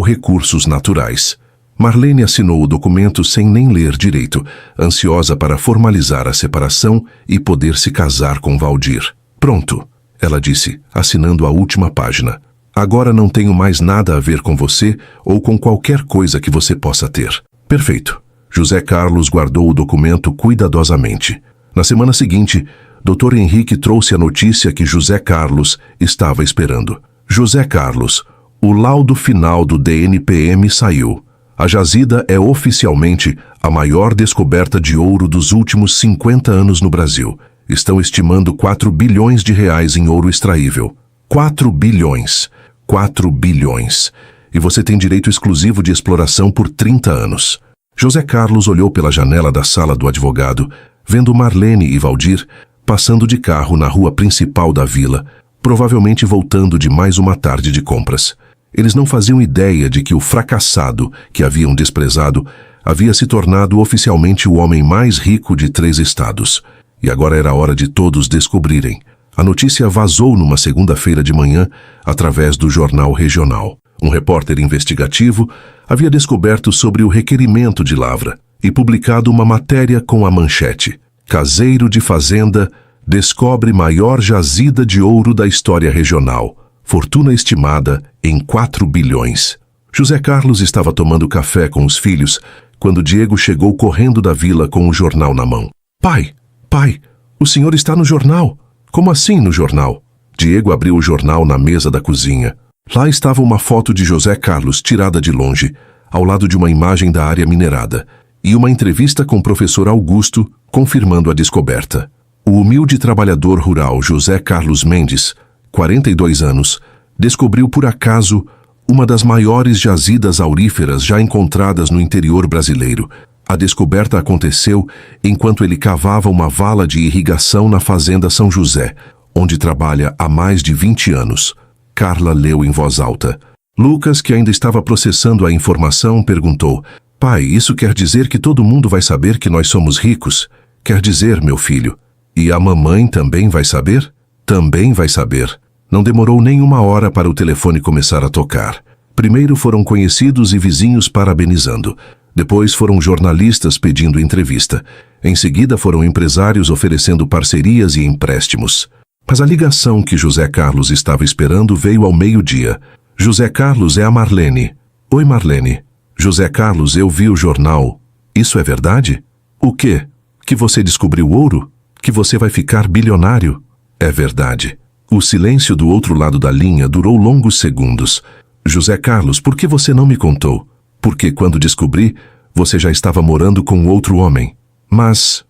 recursos naturais. Marlene assinou o documento sem nem ler direito, ansiosa para formalizar a separação e poder se casar com Valdir. Pronto, ela disse, assinando a última página. Agora não tenho mais nada a ver com você ou com qualquer coisa que você possa ter. Perfeito. José Carlos guardou o documento cuidadosamente. Na semana seguinte, Dr. Henrique trouxe a notícia que José Carlos estava esperando. José Carlos, o laudo final do DNPM saiu. A jazida é oficialmente a maior descoberta de ouro dos últimos 50 anos no Brasil. Estão estimando 4 bilhões de reais em ouro extraível. 4 bilhões. 4 bilhões. e você tem direito exclusivo de exploração por 30 anos. José Carlos olhou pela janela da sala do advogado, vendo Marlene e Valdir passando de carro na rua principal da vila, provavelmente voltando de mais uma tarde de compras. Eles não faziam ideia de que o fracassado que haviam desprezado havia se tornado oficialmente o homem mais rico de 3 estados. E agora era hora de todos descobrirem. A notícia vazou numa segunda-feira de manhã através do jornal regional. Um repórter investigativo havia descoberto sobre o requerimento de lavra e publicado uma matéria com a manchete: Caseiro de fazenda descobre maior jazida de ouro da história regional. Fortuna estimada em 4 bilhões. José Carlos estava tomando café com os filhos quando Diego chegou correndo da vila com o jornal na mão. Pai, o senhor está no jornal. Como assim no jornal? Diego abriu o jornal na mesa da cozinha. Lá estava uma foto de José Carlos tirada de longe, ao lado de uma imagem da área minerada, e uma entrevista com o professor Augusto confirmando a descoberta. O humilde trabalhador rural José Carlos Mendes, 42 anos, descobriu por acaso uma das maiores jazidas auríferas já encontradas no interior brasileiro. A descoberta aconteceu enquanto ele cavava uma vala de irrigação na fazenda São José, onde trabalha há mais de 20 anos. Carla leu em voz alta. Lucas, que ainda estava processando a informação, perguntou: Pai, isso quer dizer que todo mundo vai saber que nós somos ricos? Quer dizer, meu filho. E a mamãe também vai saber? Também vai saber. Não demorou nem uma hora para o telefone começar a tocar. Primeiro foram conhecidos e vizinhos parabenizando. Depois foram jornalistas pedindo entrevista. Em seguida foram empresários oferecendo parcerias e empréstimos. Mas a ligação que José Carlos estava esperando veio ao meio-dia. José Carlos, é a Marlene. Oi, Marlene. José Carlos, eu vi o jornal. Isso é verdade? O quê? Que você descobriu ouro? Que você vai ficar bilionário? É verdade. O silêncio do outro lado da linha durou longos segundos. José Carlos, por que você não me contou? Porque quando descobri, você já estava morando com outro homem. Mas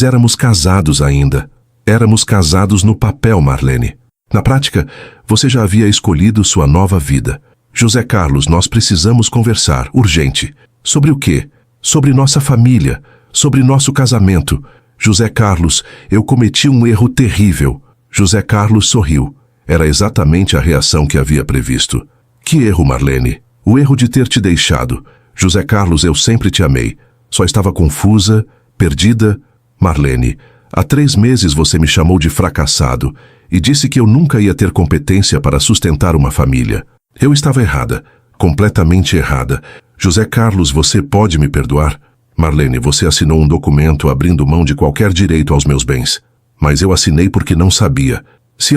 éramos casados ainda. Éramos casados no papel, Marlene. Na prática, você já havia escolhido sua nova vida. José Carlos, nós precisamos conversar, urgente. Sobre o quê? Sobre nossa família, sobre nosso casamento. José Carlos, eu cometi um erro terrível. José Carlos sorriu. Era exatamente a reação que havia previsto. Que erro, Marlene? O erro de ter te deixado. José Carlos, eu sempre te amei. Só estava confusa, perdida. Marlene, há 3 meses você me chamou de fracassado e disse que eu nunca ia ter competência para sustentar uma família. Eu estava errada, completamente errada. José Carlos, você pode me perdoar? Marlene, você assinou um documento abrindo mão de qualquer direito aos meus bens. Mas eu assinei porque não sabia. Se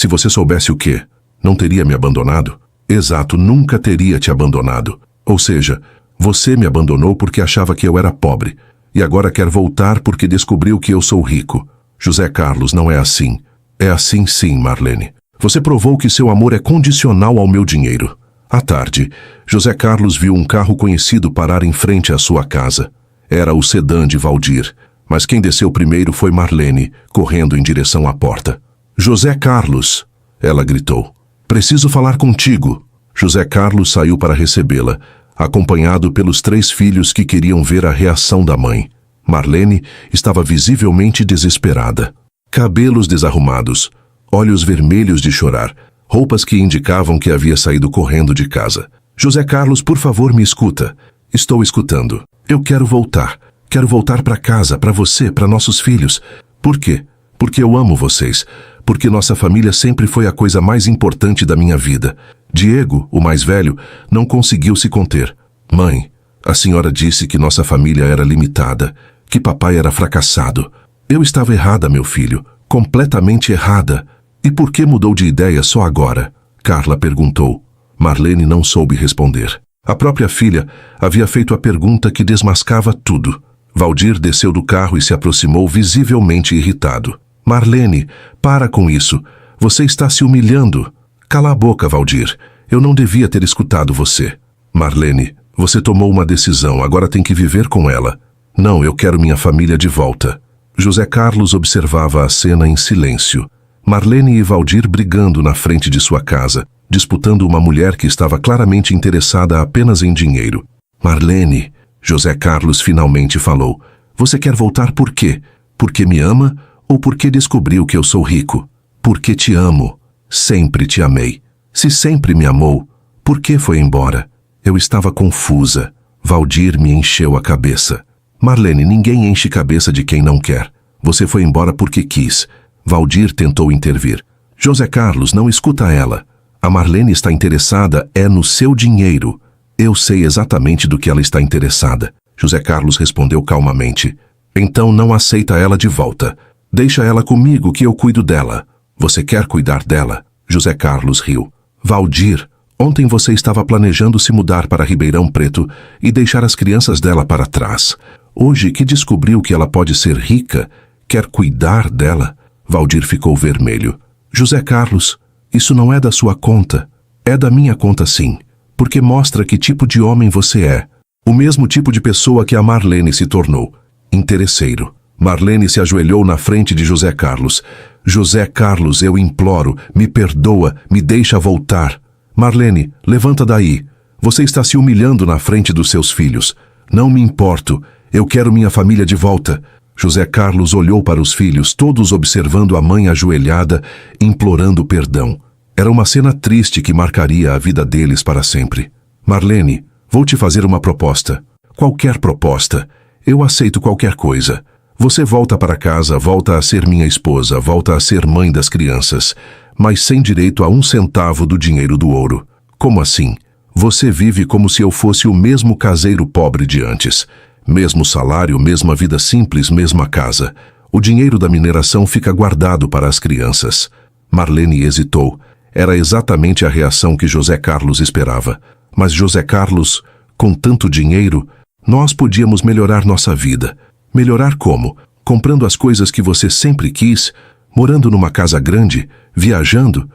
você soubesse o quê? Não teria me abandonado? Exato, nunca teria te abandonado. Ou seja, você me abandonou porque achava que eu era pobre. E agora quer voltar porque descobriu que eu sou rico. José Carlos, não é assim. É assim sim, Marlene. Você provou que seu amor é condicional ao meu dinheiro. À tarde, José Carlos viu um carro conhecido parar em frente à sua casa. Era o sedã de Valdir, mas quem desceu primeiro foi Marlene, correndo em direção à porta. José Carlos, ela gritou. Preciso falar contigo. José Carlos saiu para recebê-la, acompanhado pelos 3 filhos que queriam ver a reação da mãe. Marlene estava visivelmente desesperada. Cabelos desarrumados, olhos vermelhos de chorar, roupas que indicavam que havia saído correndo de casa. José Carlos, por favor, me escuta. Estou escutando. Eu quero voltar. Quero voltar para casa, para você, para nossos filhos. Por quê? Porque eu amo vocês. Porque nossa família sempre foi a coisa mais importante da minha vida. Diego, o mais velho, não conseguiu se conter. Mãe, a senhora disse que nossa família era limitada, que papai era fracassado. Eu estava errada, meu filho, completamente errada. E por que mudou de ideia só agora? Carla perguntou. Marlene não soube responder. A própria filha havia feito a pergunta que desmascava tudo. Valdir desceu do carro e se aproximou visivelmente irritado. Marlene, para com isso. Você está se humilhando. Cala a boca, Valdir. Eu não devia ter escutado você. Marlene, você tomou uma decisão, agora tem que viver com ela. Não, eu quero minha família de volta. José Carlos observava a cena em silêncio. Marlene e Valdir brigando na frente de sua casa, disputando uma mulher que estava claramente interessada apenas em dinheiro. Marlene, José Carlos finalmente falou. Você quer voltar por quê? Porque me ama ou porque descobriu que eu sou rico? Porque te amo. Sempre te amei. Se sempre me amou, por que foi embora? Eu estava confusa. Valdir me encheu a cabeça. Marlene, ninguém enche cabeça de quem não quer. Você foi embora porque quis. Valdir tentou intervir. José Carlos, não escuta ela. A Marlene está interessada no seu dinheiro. Eu sei exatamente do que ela está interessada. José Carlos respondeu calmamente. Então não aceita ela de volta. Deixa ela comigo que eu cuido dela. Você quer cuidar dela? José Carlos riu. Valdir, ontem você estava planejando se mudar para Ribeirão Preto e deixar as crianças dela para trás. Hoje que descobriu que ela pode ser rica, quer cuidar dela? Valdir ficou vermelho. José Carlos, isso não é da sua conta. É da minha conta sim, porque mostra que tipo de homem você é. O mesmo tipo de pessoa que a Marlene se tornou. Interesseiro. Marlene se ajoelhou na frente de José Carlos. José Carlos, eu imploro, me perdoa, me deixa voltar. Marlene, levanta daí. Você está se humilhando na frente dos seus filhos. Não me importo. Eu quero minha família de volta. José Carlos olhou para os filhos, todos observando a mãe ajoelhada, implorando perdão. Era uma cena triste que marcaria a vida deles para sempre. Marlene, vou te fazer uma proposta. Qualquer proposta. Eu aceito qualquer coisa. Você volta para casa, volta a ser minha esposa, volta a ser mãe das crianças, mas sem direito a 1 centavo do dinheiro do ouro. Como assim? Você vive como se eu fosse o mesmo caseiro pobre de antes. Mesmo salário, mesma vida simples, mesma casa. O dinheiro da mineração fica guardado para as crianças. Marlene hesitou. Era exatamente a reação que José Carlos esperava. Mas José Carlos, com tanto dinheiro, nós podíamos melhorar nossa vida. Melhorar como? Comprando as coisas que você sempre quis, morando numa casa grande, viajando?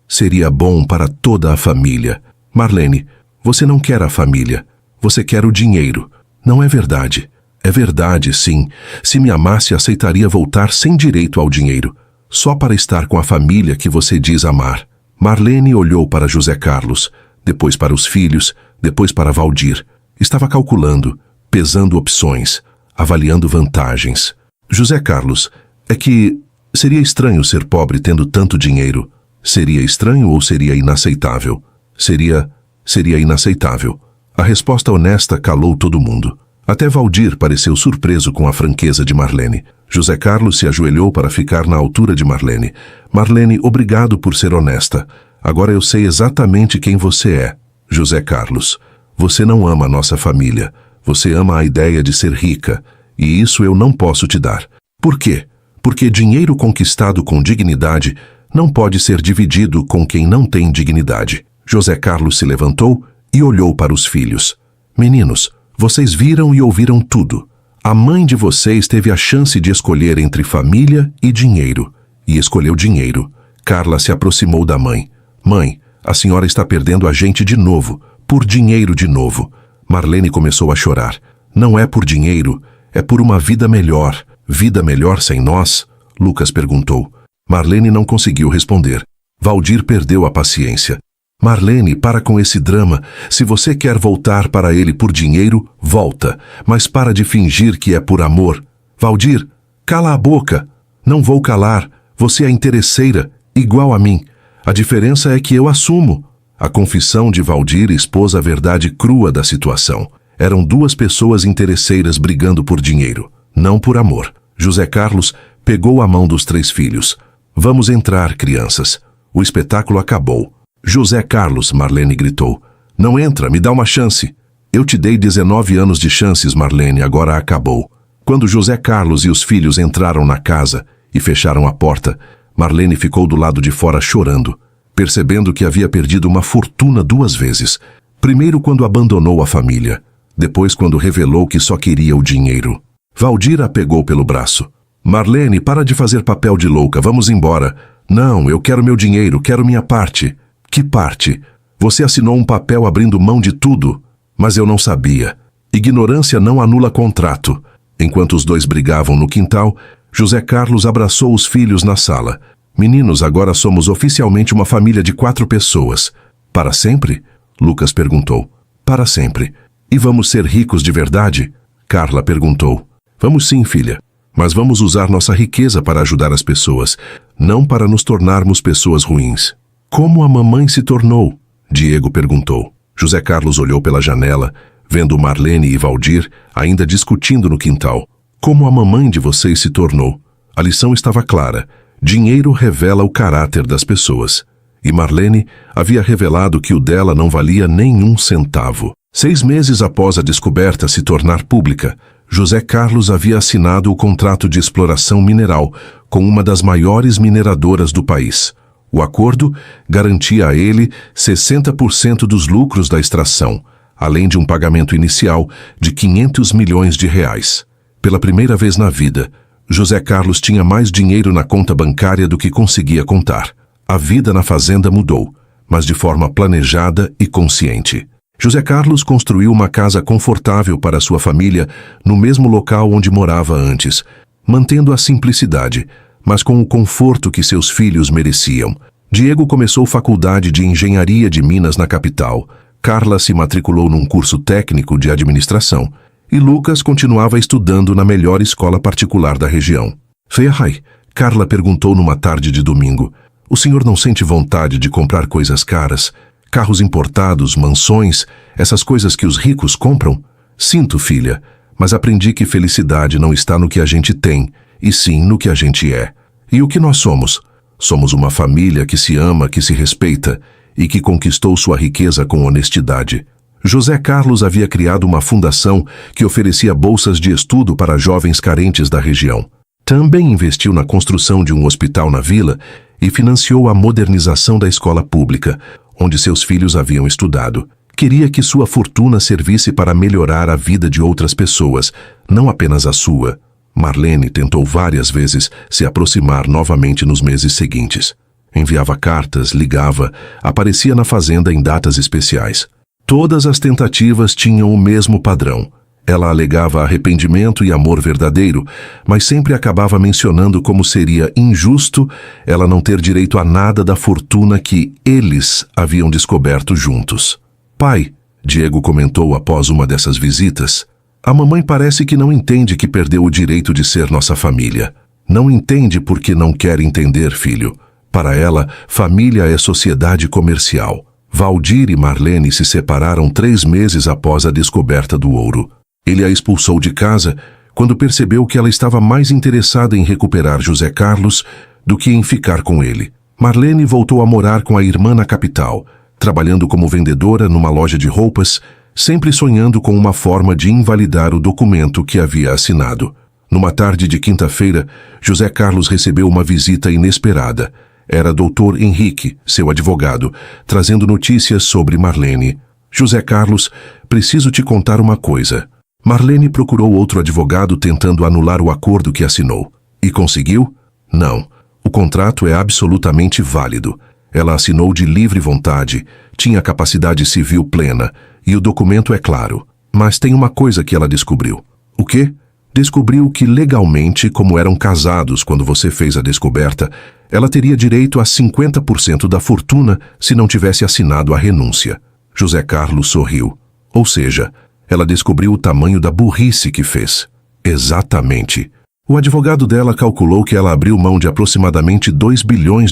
Seria bom para toda a família. Marlene, você não quer a família. Você quer o dinheiro. Não é verdade. É verdade, sim. Se me amasse, aceitaria voltar sem direito ao dinheiro, só para estar com a família que você diz amar. Marlene olhou para José Carlos, depois para os filhos, depois para Valdir. Estava calculando, pesando opções, avaliando vantagens. José Carlos, é que seria estranho ser pobre tendo tanto dinheiro. Seria estranho ou seria inaceitável? Seria inaceitável. A resposta honesta calou todo mundo. Até Valdir pareceu surpreso com a franqueza de Marlene. José Carlos se ajoelhou para ficar na altura de Marlene. Marlene, obrigado por ser honesta. Agora eu sei exatamente quem você é. José Carlos, você não ama a nossa família. Você ama a ideia de ser rica. E isso eu não posso te dar. Por quê? Porque dinheiro conquistado com dignidade não pode ser dividido com quem não tem dignidade. José Carlos se levantou e olhou para os filhos. Meninos, vocês viram e ouviram tudo. A mãe de vocês teve a chance de escolher entre família e dinheiro. E escolheu dinheiro. Carla se aproximou da mãe. Mãe, a senhora está perdendo a gente de novo. Por dinheiro de novo. Marlene começou a chorar. Não é por dinheiro, é por uma vida melhor. Vida melhor sem nós? Lucas perguntou. Marlene não conseguiu responder. Valdir perdeu a paciência. Marlene, para com esse drama. Se você quer voltar para ele por dinheiro, volta. Mas para de fingir que é por amor. Valdir, cala a boca. Não vou calar. Você é interesseira, igual a mim. A diferença é que eu assumo. A confissão de Valdir expôs a verdade crua da situação. Eram duas pessoas interesseiras brigando por dinheiro, não por amor. José Carlos pegou a mão dos 3 filhos. Vamos entrar, crianças. O espetáculo acabou. José Carlos, Marlene gritou. Não entra, me dá uma chance. Eu te dei 19 anos de chances, Marlene, agora acabou. Quando José Carlos e os filhos entraram na casa e fecharam a porta, Marlene ficou do lado de fora chorando, percebendo que havia perdido uma fortuna 2 vezes. Primeiro quando abandonou a família, depois quando revelou que só queria o dinheiro. Valdir a pegou pelo braço. Marlene, para de fazer papel de louca, vamos embora. Não, eu quero meu dinheiro, quero minha parte. Que parte? Você assinou um papel abrindo mão de tudo. Mas eu não sabia. Ignorância não anula contrato. Enquanto os dois brigavam no quintal, José Carlos abraçou os filhos na sala. Meninos, agora somos oficialmente uma família de 4 pessoas. Para sempre? Lucas perguntou. Para sempre. E vamos ser ricos de verdade? Carla perguntou. Vamos sim, filha. Mas vamos usar nossa riqueza para ajudar as pessoas, não para nos tornarmos pessoas ruins. Como a mamãe se tornou? Diego perguntou. José Carlos olhou pela janela, vendo Marlene e Valdir ainda discutindo no quintal. Como a mamãe de vocês se tornou? A lição estava clara. Dinheiro revela o caráter das pessoas. E Marlene havia revelado que o dela não valia nenhum centavo. 6 meses após a descoberta se tornar pública, José Carlos havia assinado o contrato de exploração mineral com uma das maiores mineradoras do país. O acordo garantia a ele 60% dos lucros da extração, além de um pagamento inicial de R$500 milhões. Pela primeira vez na vida, José Carlos tinha mais dinheiro na conta bancária do que conseguia contar. A vida na fazenda mudou, mas de forma planejada e consciente. José Carlos construiu uma casa confortável para sua família no mesmo local onde morava antes, mantendo a simplicidade, mas com o conforto que seus filhos mereciam. Diego começou faculdade de engenharia de Minas na capital, Carla se matriculou num curso técnico de administração e Lucas continuava estudando na melhor escola particular da região. Ferrai, Carla perguntou numa tarde de domingo, o senhor não sente vontade de comprar coisas caras? Carros importados, mansões, essas coisas que os ricos compram? Sinto, filha, mas aprendi que felicidade não está no que a gente tem, e sim no que a gente é. E o que nós somos? Somos uma família que se ama, que se respeita e que conquistou sua riqueza com honestidade. José Carlos havia criado uma fundação que oferecia bolsas de estudo para jovens carentes da região. Também investiu na construção de um hospital na vila e financiou a modernização da escola pública, onde seus filhos haviam estudado. Queria que sua fortuna servisse para melhorar a vida de outras pessoas, não apenas a sua. Marlene tentou várias vezes se aproximar novamente nos meses seguintes. Enviava cartas, ligava, aparecia na fazenda em datas especiais. Todas as tentativas tinham o mesmo padrão. Ela alegava arrependimento e amor verdadeiro, mas sempre acabava mencionando como seria injusto ela não ter direito a nada da fortuna que eles haviam descoberto juntos. Pai, Diego comentou após uma dessas visitas, a mamãe parece que não entende que perdeu o direito de ser nossa família. Não entende porque não quer entender, filho. Para ela, família é sociedade comercial. Valdir e Marlene se separaram 3 meses após a descoberta do ouro. Ele a expulsou de casa quando percebeu que ela estava mais interessada em recuperar José Carlos do que em ficar com ele. Marlene voltou a morar com a irmã na capital, trabalhando como vendedora numa loja de roupas, sempre sonhando com uma forma de invalidar o documento que havia assinado. Numa tarde de quinta-feira, José Carlos recebeu uma visita inesperada. Era Dr. Henrique, seu advogado, trazendo notícias sobre Marlene. José Carlos, preciso te contar uma coisa. Marlene procurou outro advogado tentando anular o acordo que assinou. E conseguiu? Não. O contrato é absolutamente válido. Ela assinou de livre vontade, tinha capacidade civil plena, e o documento é claro. Mas tem uma coisa que ela descobriu. O quê? Descobriu que legalmente, como eram casados quando você fez a descoberta, ela teria direito a 50% da fortuna se não tivesse assinado a renúncia. José Carlos sorriu. Ou seja, ela descobriu o tamanho da burrice que fez. Exatamente. O advogado dela calculou que ela abriu mão de aproximadamente R$2 bilhões.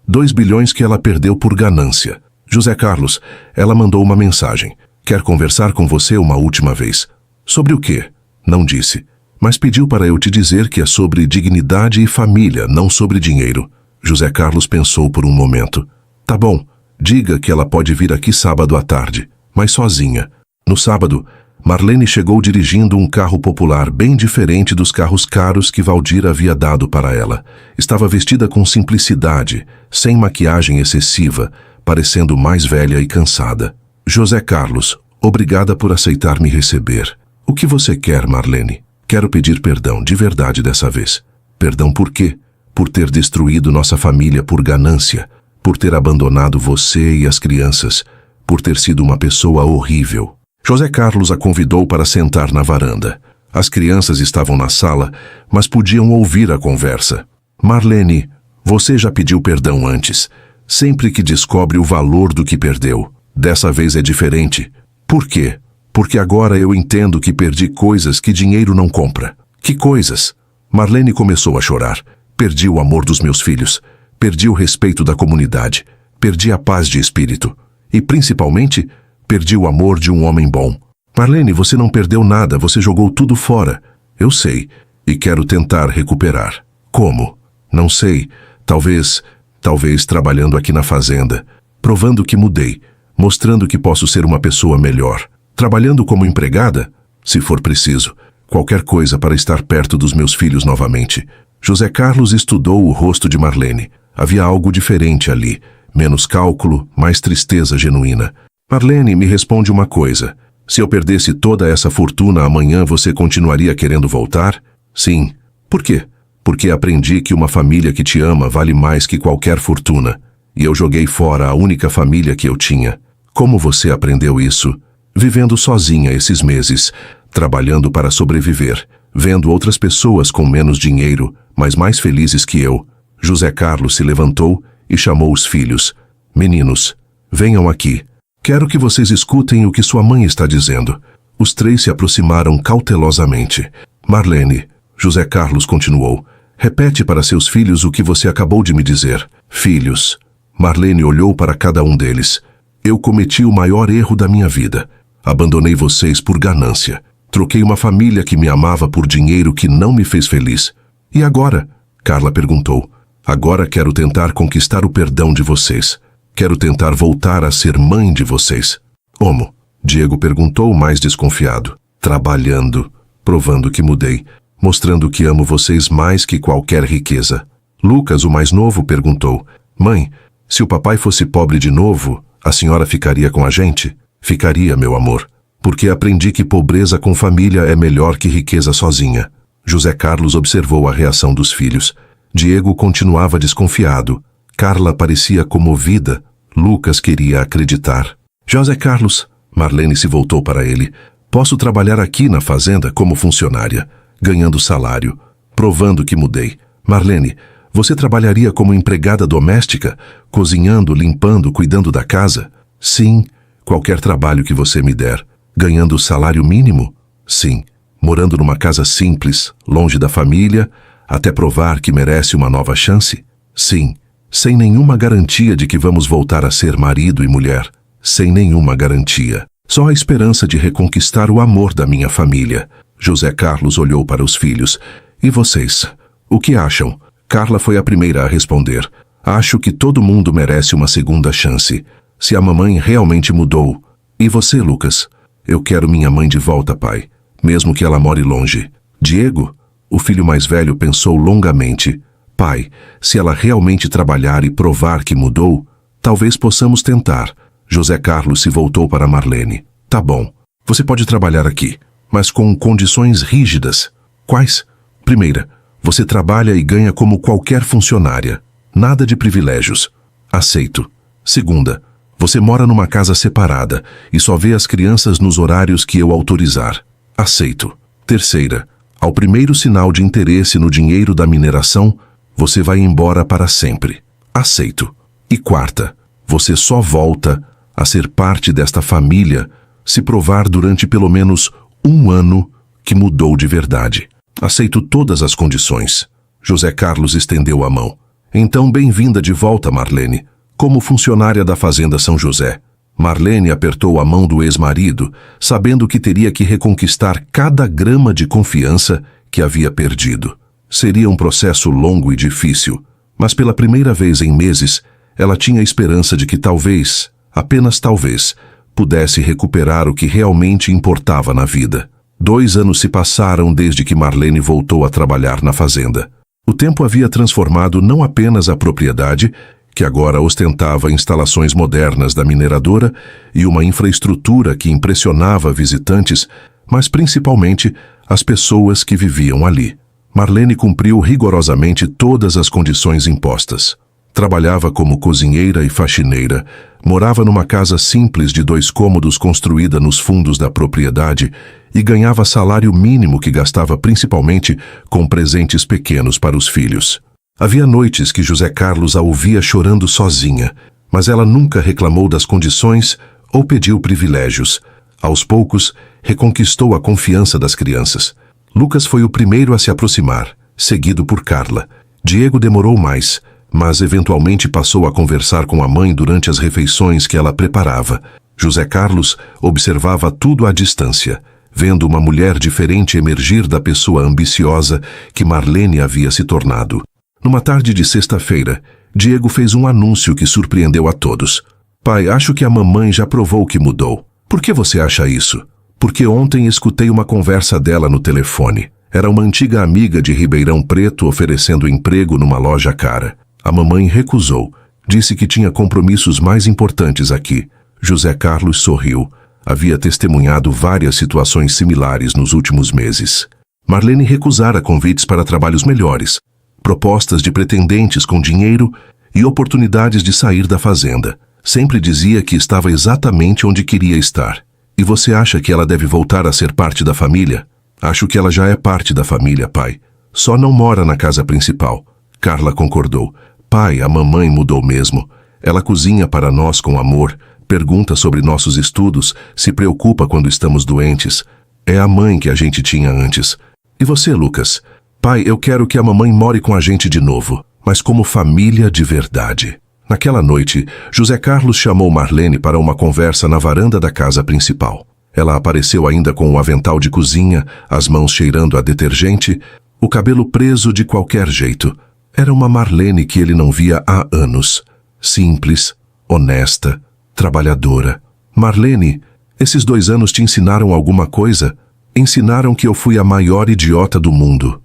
2 bilhões que ela perdeu por ganância. José Carlos, ela mandou uma mensagem. Quer conversar com você uma última vez. Sobre o quê? Não disse. Mas pediu para eu te dizer que é sobre dignidade e família, não sobre dinheiro. José Carlos pensou por um momento. Tá bom, diga que ela pode vir aqui sábado à tarde, mas sozinha. No sábado, Marlene chegou dirigindo um carro popular bem diferente dos carros caros que Valdir havia dado para ela. Estava vestida com simplicidade, sem maquiagem excessiva, parecendo mais velha e cansada. José Carlos, obrigada por aceitar me receber. O que você quer, Marlene? Quero pedir perdão, de verdade dessa vez. Perdão por quê? Por ter destruído nossa família por ganância, por ter abandonado você e as crianças, por ter sido uma pessoa horrível. José Carlos a convidou para sentar na varanda. As crianças estavam na sala, mas podiam ouvir a conversa. Marlene, Você já pediu perdão antes, sempre que descobre o valor do que perdeu. Dessa vez é diferente. Por quê? Porque agora eu entendo que perdi coisas que dinheiro não compra. Que coisas? Marlene começou a chorar. Perdi o amor dos meus filhos. Perdi o respeito da comunidade. Perdi a paz de espírito. E, principalmente, perdi o amor de um homem bom. Marlene, você não perdeu nada, você jogou tudo fora. Eu sei, e quero tentar recuperar. Como? Não sei. Talvez trabalhando aqui na fazenda, provando que mudei, mostrando que posso ser uma pessoa melhor. Trabalhando como empregada, se for preciso, qualquer coisa para estar perto dos meus filhos novamente. José Carlos estudou o rosto de Marlene. Havia algo diferente ali, menos cálculo, mais tristeza genuína. Marlene, me responde uma coisa. Se eu perdesse toda essa fortuna amanhã, você continuaria querendo voltar? Sim. Por quê? Porque aprendi que uma família que te ama vale mais que qualquer fortuna. E eu joguei fora a única família que eu tinha. Como você aprendeu isso? Vivendo sozinha esses meses, trabalhando para sobreviver, vendo outras pessoas com menos dinheiro, mas mais felizes que eu. José Carlos se levantou e chamou os filhos. Meninos, venham aqui. Quero que vocês escutem o que sua mãe está dizendo. Os três se aproximaram cautelosamente. Marlene, José Carlos continuou. Repete para seus filhos o que você acabou de me dizer. Filhos. Marlene olhou para cada um deles. Eu cometi o maior erro da minha vida. Abandonei vocês por ganância. Troquei uma família que me amava por dinheiro que não me fez feliz. E agora? Carla perguntou. Agora quero tentar conquistar o perdão de vocês. Quero tentar voltar a ser mãe de vocês. Como? Diego perguntou mais desconfiado. Trabalhando, provando que mudei, mostrando que amo vocês mais que qualquer riqueza. Lucas, o mais novo, perguntou. Mãe, se o papai fosse pobre de novo, a senhora ficaria com a gente? Ficaria, meu amor. Porque aprendi que pobreza com família é melhor que riqueza sozinha. José Carlos observou a reação dos filhos. Diego continuava desconfiado. Carla parecia comovida. Lucas queria acreditar. José Carlos, Marlene se voltou para ele. Posso trabalhar aqui na fazenda como funcionária, ganhando salário, provando que mudei. Marlene, você trabalharia como empregada doméstica, cozinhando, limpando, cuidando da casa? Sim, qualquer trabalho que você me der. Ganhando salário mínimo? Sim. Morando numa casa simples, longe da família, até provar que merece uma nova chance? Sim. Sem nenhuma garantia de que vamos voltar a ser marido e mulher. Sem nenhuma garantia. Só a esperança de reconquistar o amor da minha família. José Carlos olhou para os filhos. E vocês? O que acham? Carla foi a primeira a responder. Acho que todo mundo merece uma segunda chance. Se a mamãe realmente mudou. E você, Lucas? Eu quero minha mãe de volta, pai. Mesmo que ela more longe. Diego? O filho mais velho pensou longamente. Pai, se ela realmente trabalhar e provar que mudou, talvez possamos tentar. José Carlos se voltou para Marlene. Tá bom, você pode trabalhar aqui, mas com condições rígidas. Quais? Primeira, você trabalha e ganha como qualquer funcionária. Nada de privilégios. Aceito. Segunda, você mora numa casa separada e só vê as crianças nos horários que eu autorizar. Aceito. Terceira, ao primeiro sinal de interesse no dinheiro da mineração, você vai embora para sempre. Aceito. E quarta, você só volta a ser parte desta família se provar durante pelo menos 1 ano que mudou de verdade. Aceito todas as condições. José Carlos estendeu a mão. Então, bem-vinda de volta, Marlene, como funcionária da Fazenda São José. Marlene apertou a mão do ex-marido, sabendo que teria que reconquistar cada grama de confiança que havia perdido. Seria um processo longo e difícil, mas pela primeira vez em meses, ela tinha a esperança de que talvez, apenas talvez, pudesse recuperar o que realmente importava na vida. 2 anos se passaram desde que Marlene voltou a trabalhar na fazenda. O tempo havia transformado não apenas a propriedade, que agora ostentava instalações modernas da mineradora e uma infraestrutura que impressionava visitantes, mas principalmente as pessoas que viviam ali. Marlene cumpriu rigorosamente todas as condições impostas. Trabalhava como cozinheira e faxineira, morava numa casa simples de 2 cômodos construída nos fundos da propriedade e ganhava salário mínimo que gastava principalmente com presentes pequenos para os filhos. Havia noites que José Carlos a ouvia chorando sozinha, mas ela nunca reclamou das condições ou pediu privilégios. Aos poucos, reconquistou a confiança das crianças. Lucas foi o primeiro a se aproximar, seguido por Carla. Diego demorou mais, mas eventualmente passou a conversar com a mãe durante as refeições que ela preparava. José Carlos observava tudo à distância, vendo uma mulher diferente emergir da pessoa ambiciosa que Marlene havia se tornado. Numa tarde de sexta-feira, Diego fez um anúncio que surpreendeu a todos. Pai, acho que a mamãe já provou que mudou. Por que você acha isso? Porque ontem escutei uma conversa dela no telefone. Era uma antiga amiga de Ribeirão Preto oferecendo emprego numa loja cara. A mamãe recusou. Disse que tinha compromissos mais importantes aqui. José Carlos sorriu. Havia testemunhado várias situações similares nos últimos meses. Marlene recusara convites para trabalhos melhores, propostas de pretendentes com dinheiro e oportunidades de sair da fazenda. Sempre dizia que estava exatamente onde queria estar. E você acha que ela deve voltar a ser parte da família? Acho que ela já é parte da família, pai. Só não mora na casa principal. Carla concordou. Pai, a mamãe mudou mesmo. Ela cozinha para nós com amor, pergunta sobre nossos estudos, se preocupa quando estamos doentes. É a mãe que a gente tinha antes. E você, Lucas? Pai, eu quero que a mamãe more com a gente de novo, mas como família de verdade. Naquela noite, José Carlos chamou Marlene para uma conversa na varanda da casa principal. Ela apareceu ainda com o avental de cozinha, as mãos cheirando a detergente, o cabelo preso de qualquer jeito. Era uma Marlene que ele não via há anos. Simples, honesta, trabalhadora. Marlene, esses 2 anos te ensinaram alguma coisa? Ensinaram que eu fui a maior idiota do mundo.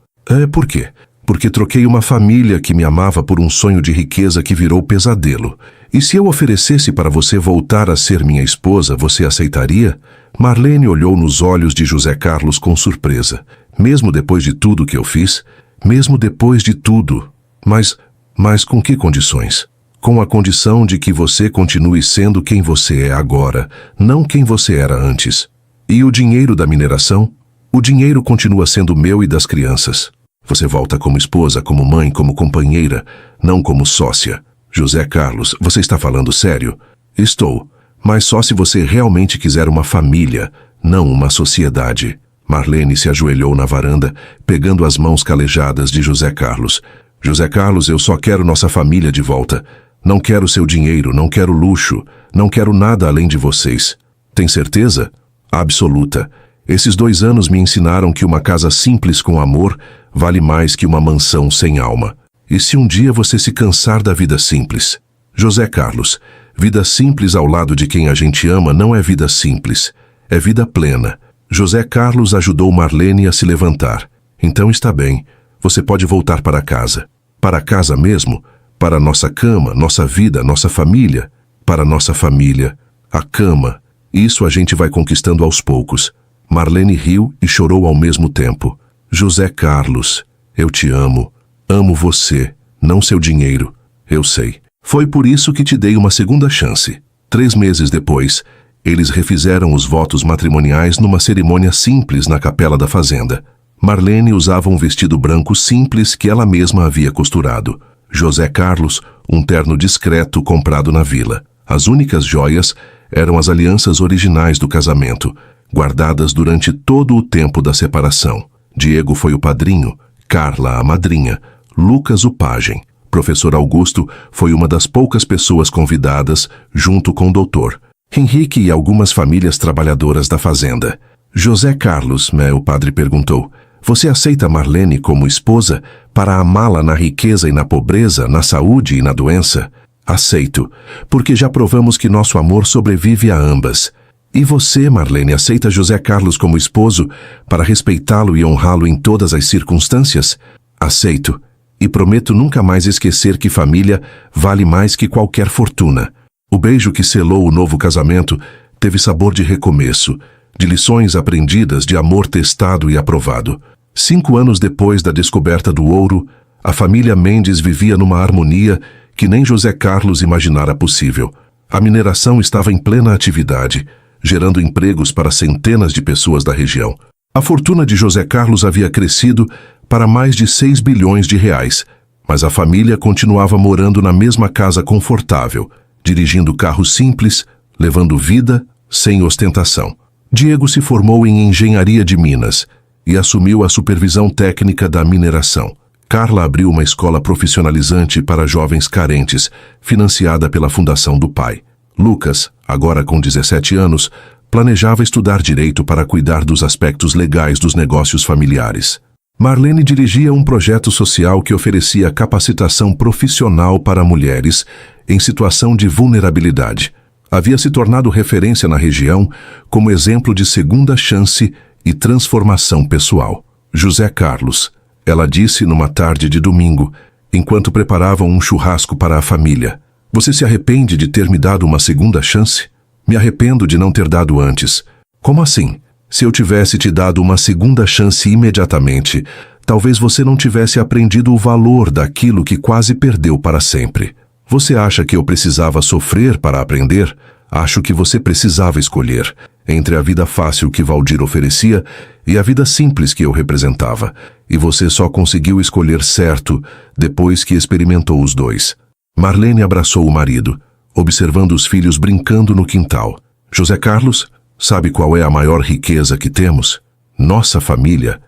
Por quê? Porque troquei uma família que me amava por um sonho de riqueza que virou pesadelo. E se eu oferecesse para você voltar a ser minha esposa, você aceitaria? Marlene olhou nos olhos de José Carlos com surpresa. Mesmo depois de tudo que eu fiz? Mesmo depois de tudo? Mas com que condições? Com a condição de que você continue sendo quem você é agora, não quem você era antes. E o dinheiro da mineração? O dinheiro continua sendo meu e das crianças. Você volta como esposa, como mãe, como companheira, não como sócia. José Carlos, você está falando sério? Estou, mas só se você realmente quiser uma família, não uma sociedade. Marlene se ajoelhou na varanda, pegando as mãos calejadas de José Carlos. José Carlos, eu só quero nossa família de volta. Não quero seu dinheiro, não quero luxo, não quero nada além de vocês. Tem certeza? Absoluta. Esses 2 anos me ensinaram que uma casa simples com amor vale mais que uma mansão sem alma. E se um dia você se cansar da vida simples? José Carlos, vida simples ao lado de quem a gente ama não é vida simples, é vida plena. José Carlos ajudou Marlene a se levantar. Então está bem, você pode voltar para casa. Para casa mesmo? Para nossa cama, nossa vida, nossa família? Para nossa família. A cama. Isso a gente vai conquistando aos poucos. Marlene riu e chorou ao mesmo tempo. José Carlos, eu te amo. Amo você, não seu dinheiro. Eu sei. Foi por isso que te dei uma segunda chance. 3 meses depois, eles refizeram os votos matrimoniais numa cerimônia simples na capela da fazenda. Marlene usava um vestido branco simples que ela mesma havia costurado. José Carlos, um terno discreto comprado na vila. As únicas joias eram as alianças originais do casamento, guardadas durante todo o tempo da separação. Diego foi o padrinho, Carla a madrinha, Lucas o pajem. Professor Augusto foi uma das poucas pessoas convidadas, junto com o doutor Henrique e algumas famílias trabalhadoras da fazenda. José Carlos, o padre perguntou, você aceita Marlene como esposa para amá-la na riqueza e na pobreza, na saúde e na doença? Aceito, porque já provamos que nosso amor sobrevive a ambas. E você, Marlene, aceita José Carlos como esposo para respeitá-lo e honrá-lo em todas as circunstâncias? Aceito, e prometo nunca mais esquecer que família vale mais que qualquer fortuna. O beijo que selou o novo casamento teve sabor de recomeço, de lições aprendidas, de amor testado e aprovado. 5 anos depois da descoberta do ouro, a família Mendes vivia numa harmonia que nem José Carlos imaginara possível. A mineração estava em plena atividade, gerando empregos para centenas de pessoas da região. A fortuna de José Carlos havia crescido para mais de 6 bilhões de reais. Mas a família continuava morando na mesma casa confortável, dirigindo carros simples, levando vida sem ostentação. Diego se formou em engenharia de Minas e assumiu a supervisão técnica da mineração. Carla abriu uma escola profissionalizante para jovens carentes, financiada pela fundação do pai. Lucas, agora com 17 anos, planejava estudar direito para cuidar dos aspectos legais dos negócios familiares. Marlene dirigia um projeto social que oferecia capacitação profissional para mulheres em situação de vulnerabilidade. Havia se tornado referência na região como exemplo de segunda chance e transformação pessoal. José Carlos, ela disse numa tarde de domingo, enquanto preparavam um churrasco para a família. Você se arrepende de ter me dado uma segunda chance? Me arrependo de não ter dado antes. Como assim? Se eu tivesse te dado uma segunda chance imediatamente, talvez você não tivesse aprendido o valor daquilo que quase perdeu para sempre. Você acha que eu precisava sofrer para aprender? Acho que você precisava escolher entre a vida fácil que Valdir oferecia e a vida simples que eu representava. E você só conseguiu escolher certo depois que experimentou os dois. Marlene abraçou o marido, observando os filhos brincando no quintal. José Carlos, sabe qual é a maior riqueza que temos? Nossa família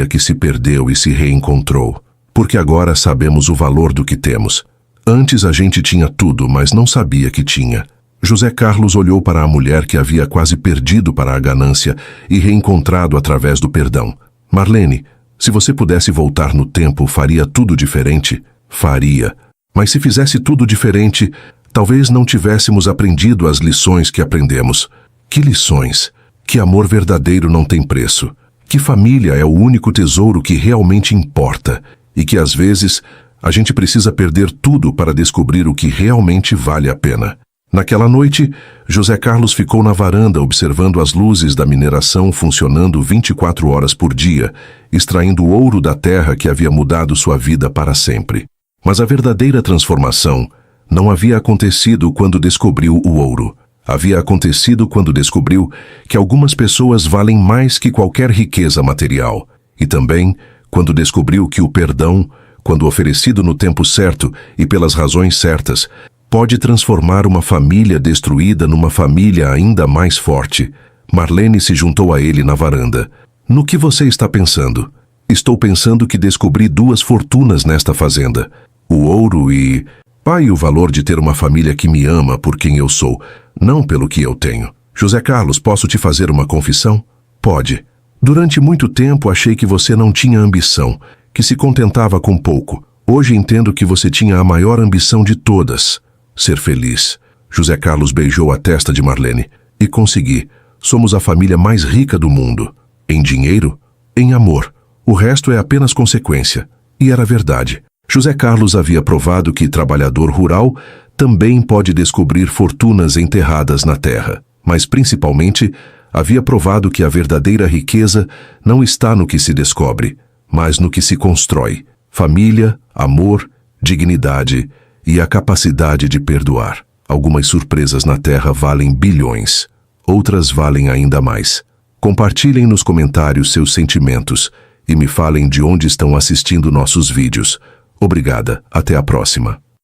que se perdeu e se reencontrou. Porque agora sabemos o valor do que temos. Antes a gente tinha tudo, mas não sabia que tinha. José Carlos olhou para a mulher que havia quase perdido para a ganância e reencontrado através do perdão. Marlene, se você pudesse voltar no tempo, faria tudo diferente? Faria. Mas se fizesse tudo diferente, talvez não tivéssemos aprendido as lições que aprendemos. Que lições? Que amor verdadeiro não tem preço. Que família é o único tesouro que realmente importa. E que às vezes a gente precisa perder tudo para descobrir o que realmente vale a pena. Naquela noite, José Carlos ficou na varanda observando as luzes da mineração funcionando 24 horas por dia, extraindo o ouro da terra que havia mudado sua vida para sempre. Mas a verdadeira transformação não havia acontecido quando descobriu o ouro. Havia acontecido quando descobriu que algumas pessoas valem mais que qualquer riqueza material. E também quando descobriu que o perdão, quando oferecido no tempo certo e pelas razões certas, pode transformar uma família destruída numa família ainda mais forte. Marlene se juntou a ele na varanda. No que você está pensando? Estou pensando que descobri 2 fortunas nesta fazenda. O ouro e... Pai, o valor de ter uma família que me ama por quem eu sou, não pelo que eu tenho. José Carlos, posso te fazer uma confissão? Pode. Durante muito tempo achei que você não tinha ambição, que se contentava com pouco. Hoje entendo que você tinha a maior ambição de todas. Ser feliz. José Carlos beijou a testa de Marlene. E consegui. Somos a família mais rica do mundo. Em dinheiro? Em amor. O resto é apenas consequência. E era verdade. José Carlos havia provado que trabalhador rural também pode descobrir fortunas enterradas na terra. Mas principalmente, havia provado que a verdadeira riqueza não está no que se descobre, mas no que se constrói. Família, amor, dignidade e a capacidade de perdoar. Algumas surpresas na terra valem bilhões, outras valem ainda mais. Compartilhem nos comentários seus sentimentos e me falem de onde estão assistindo nossos vídeos. Obrigada, até a próxima.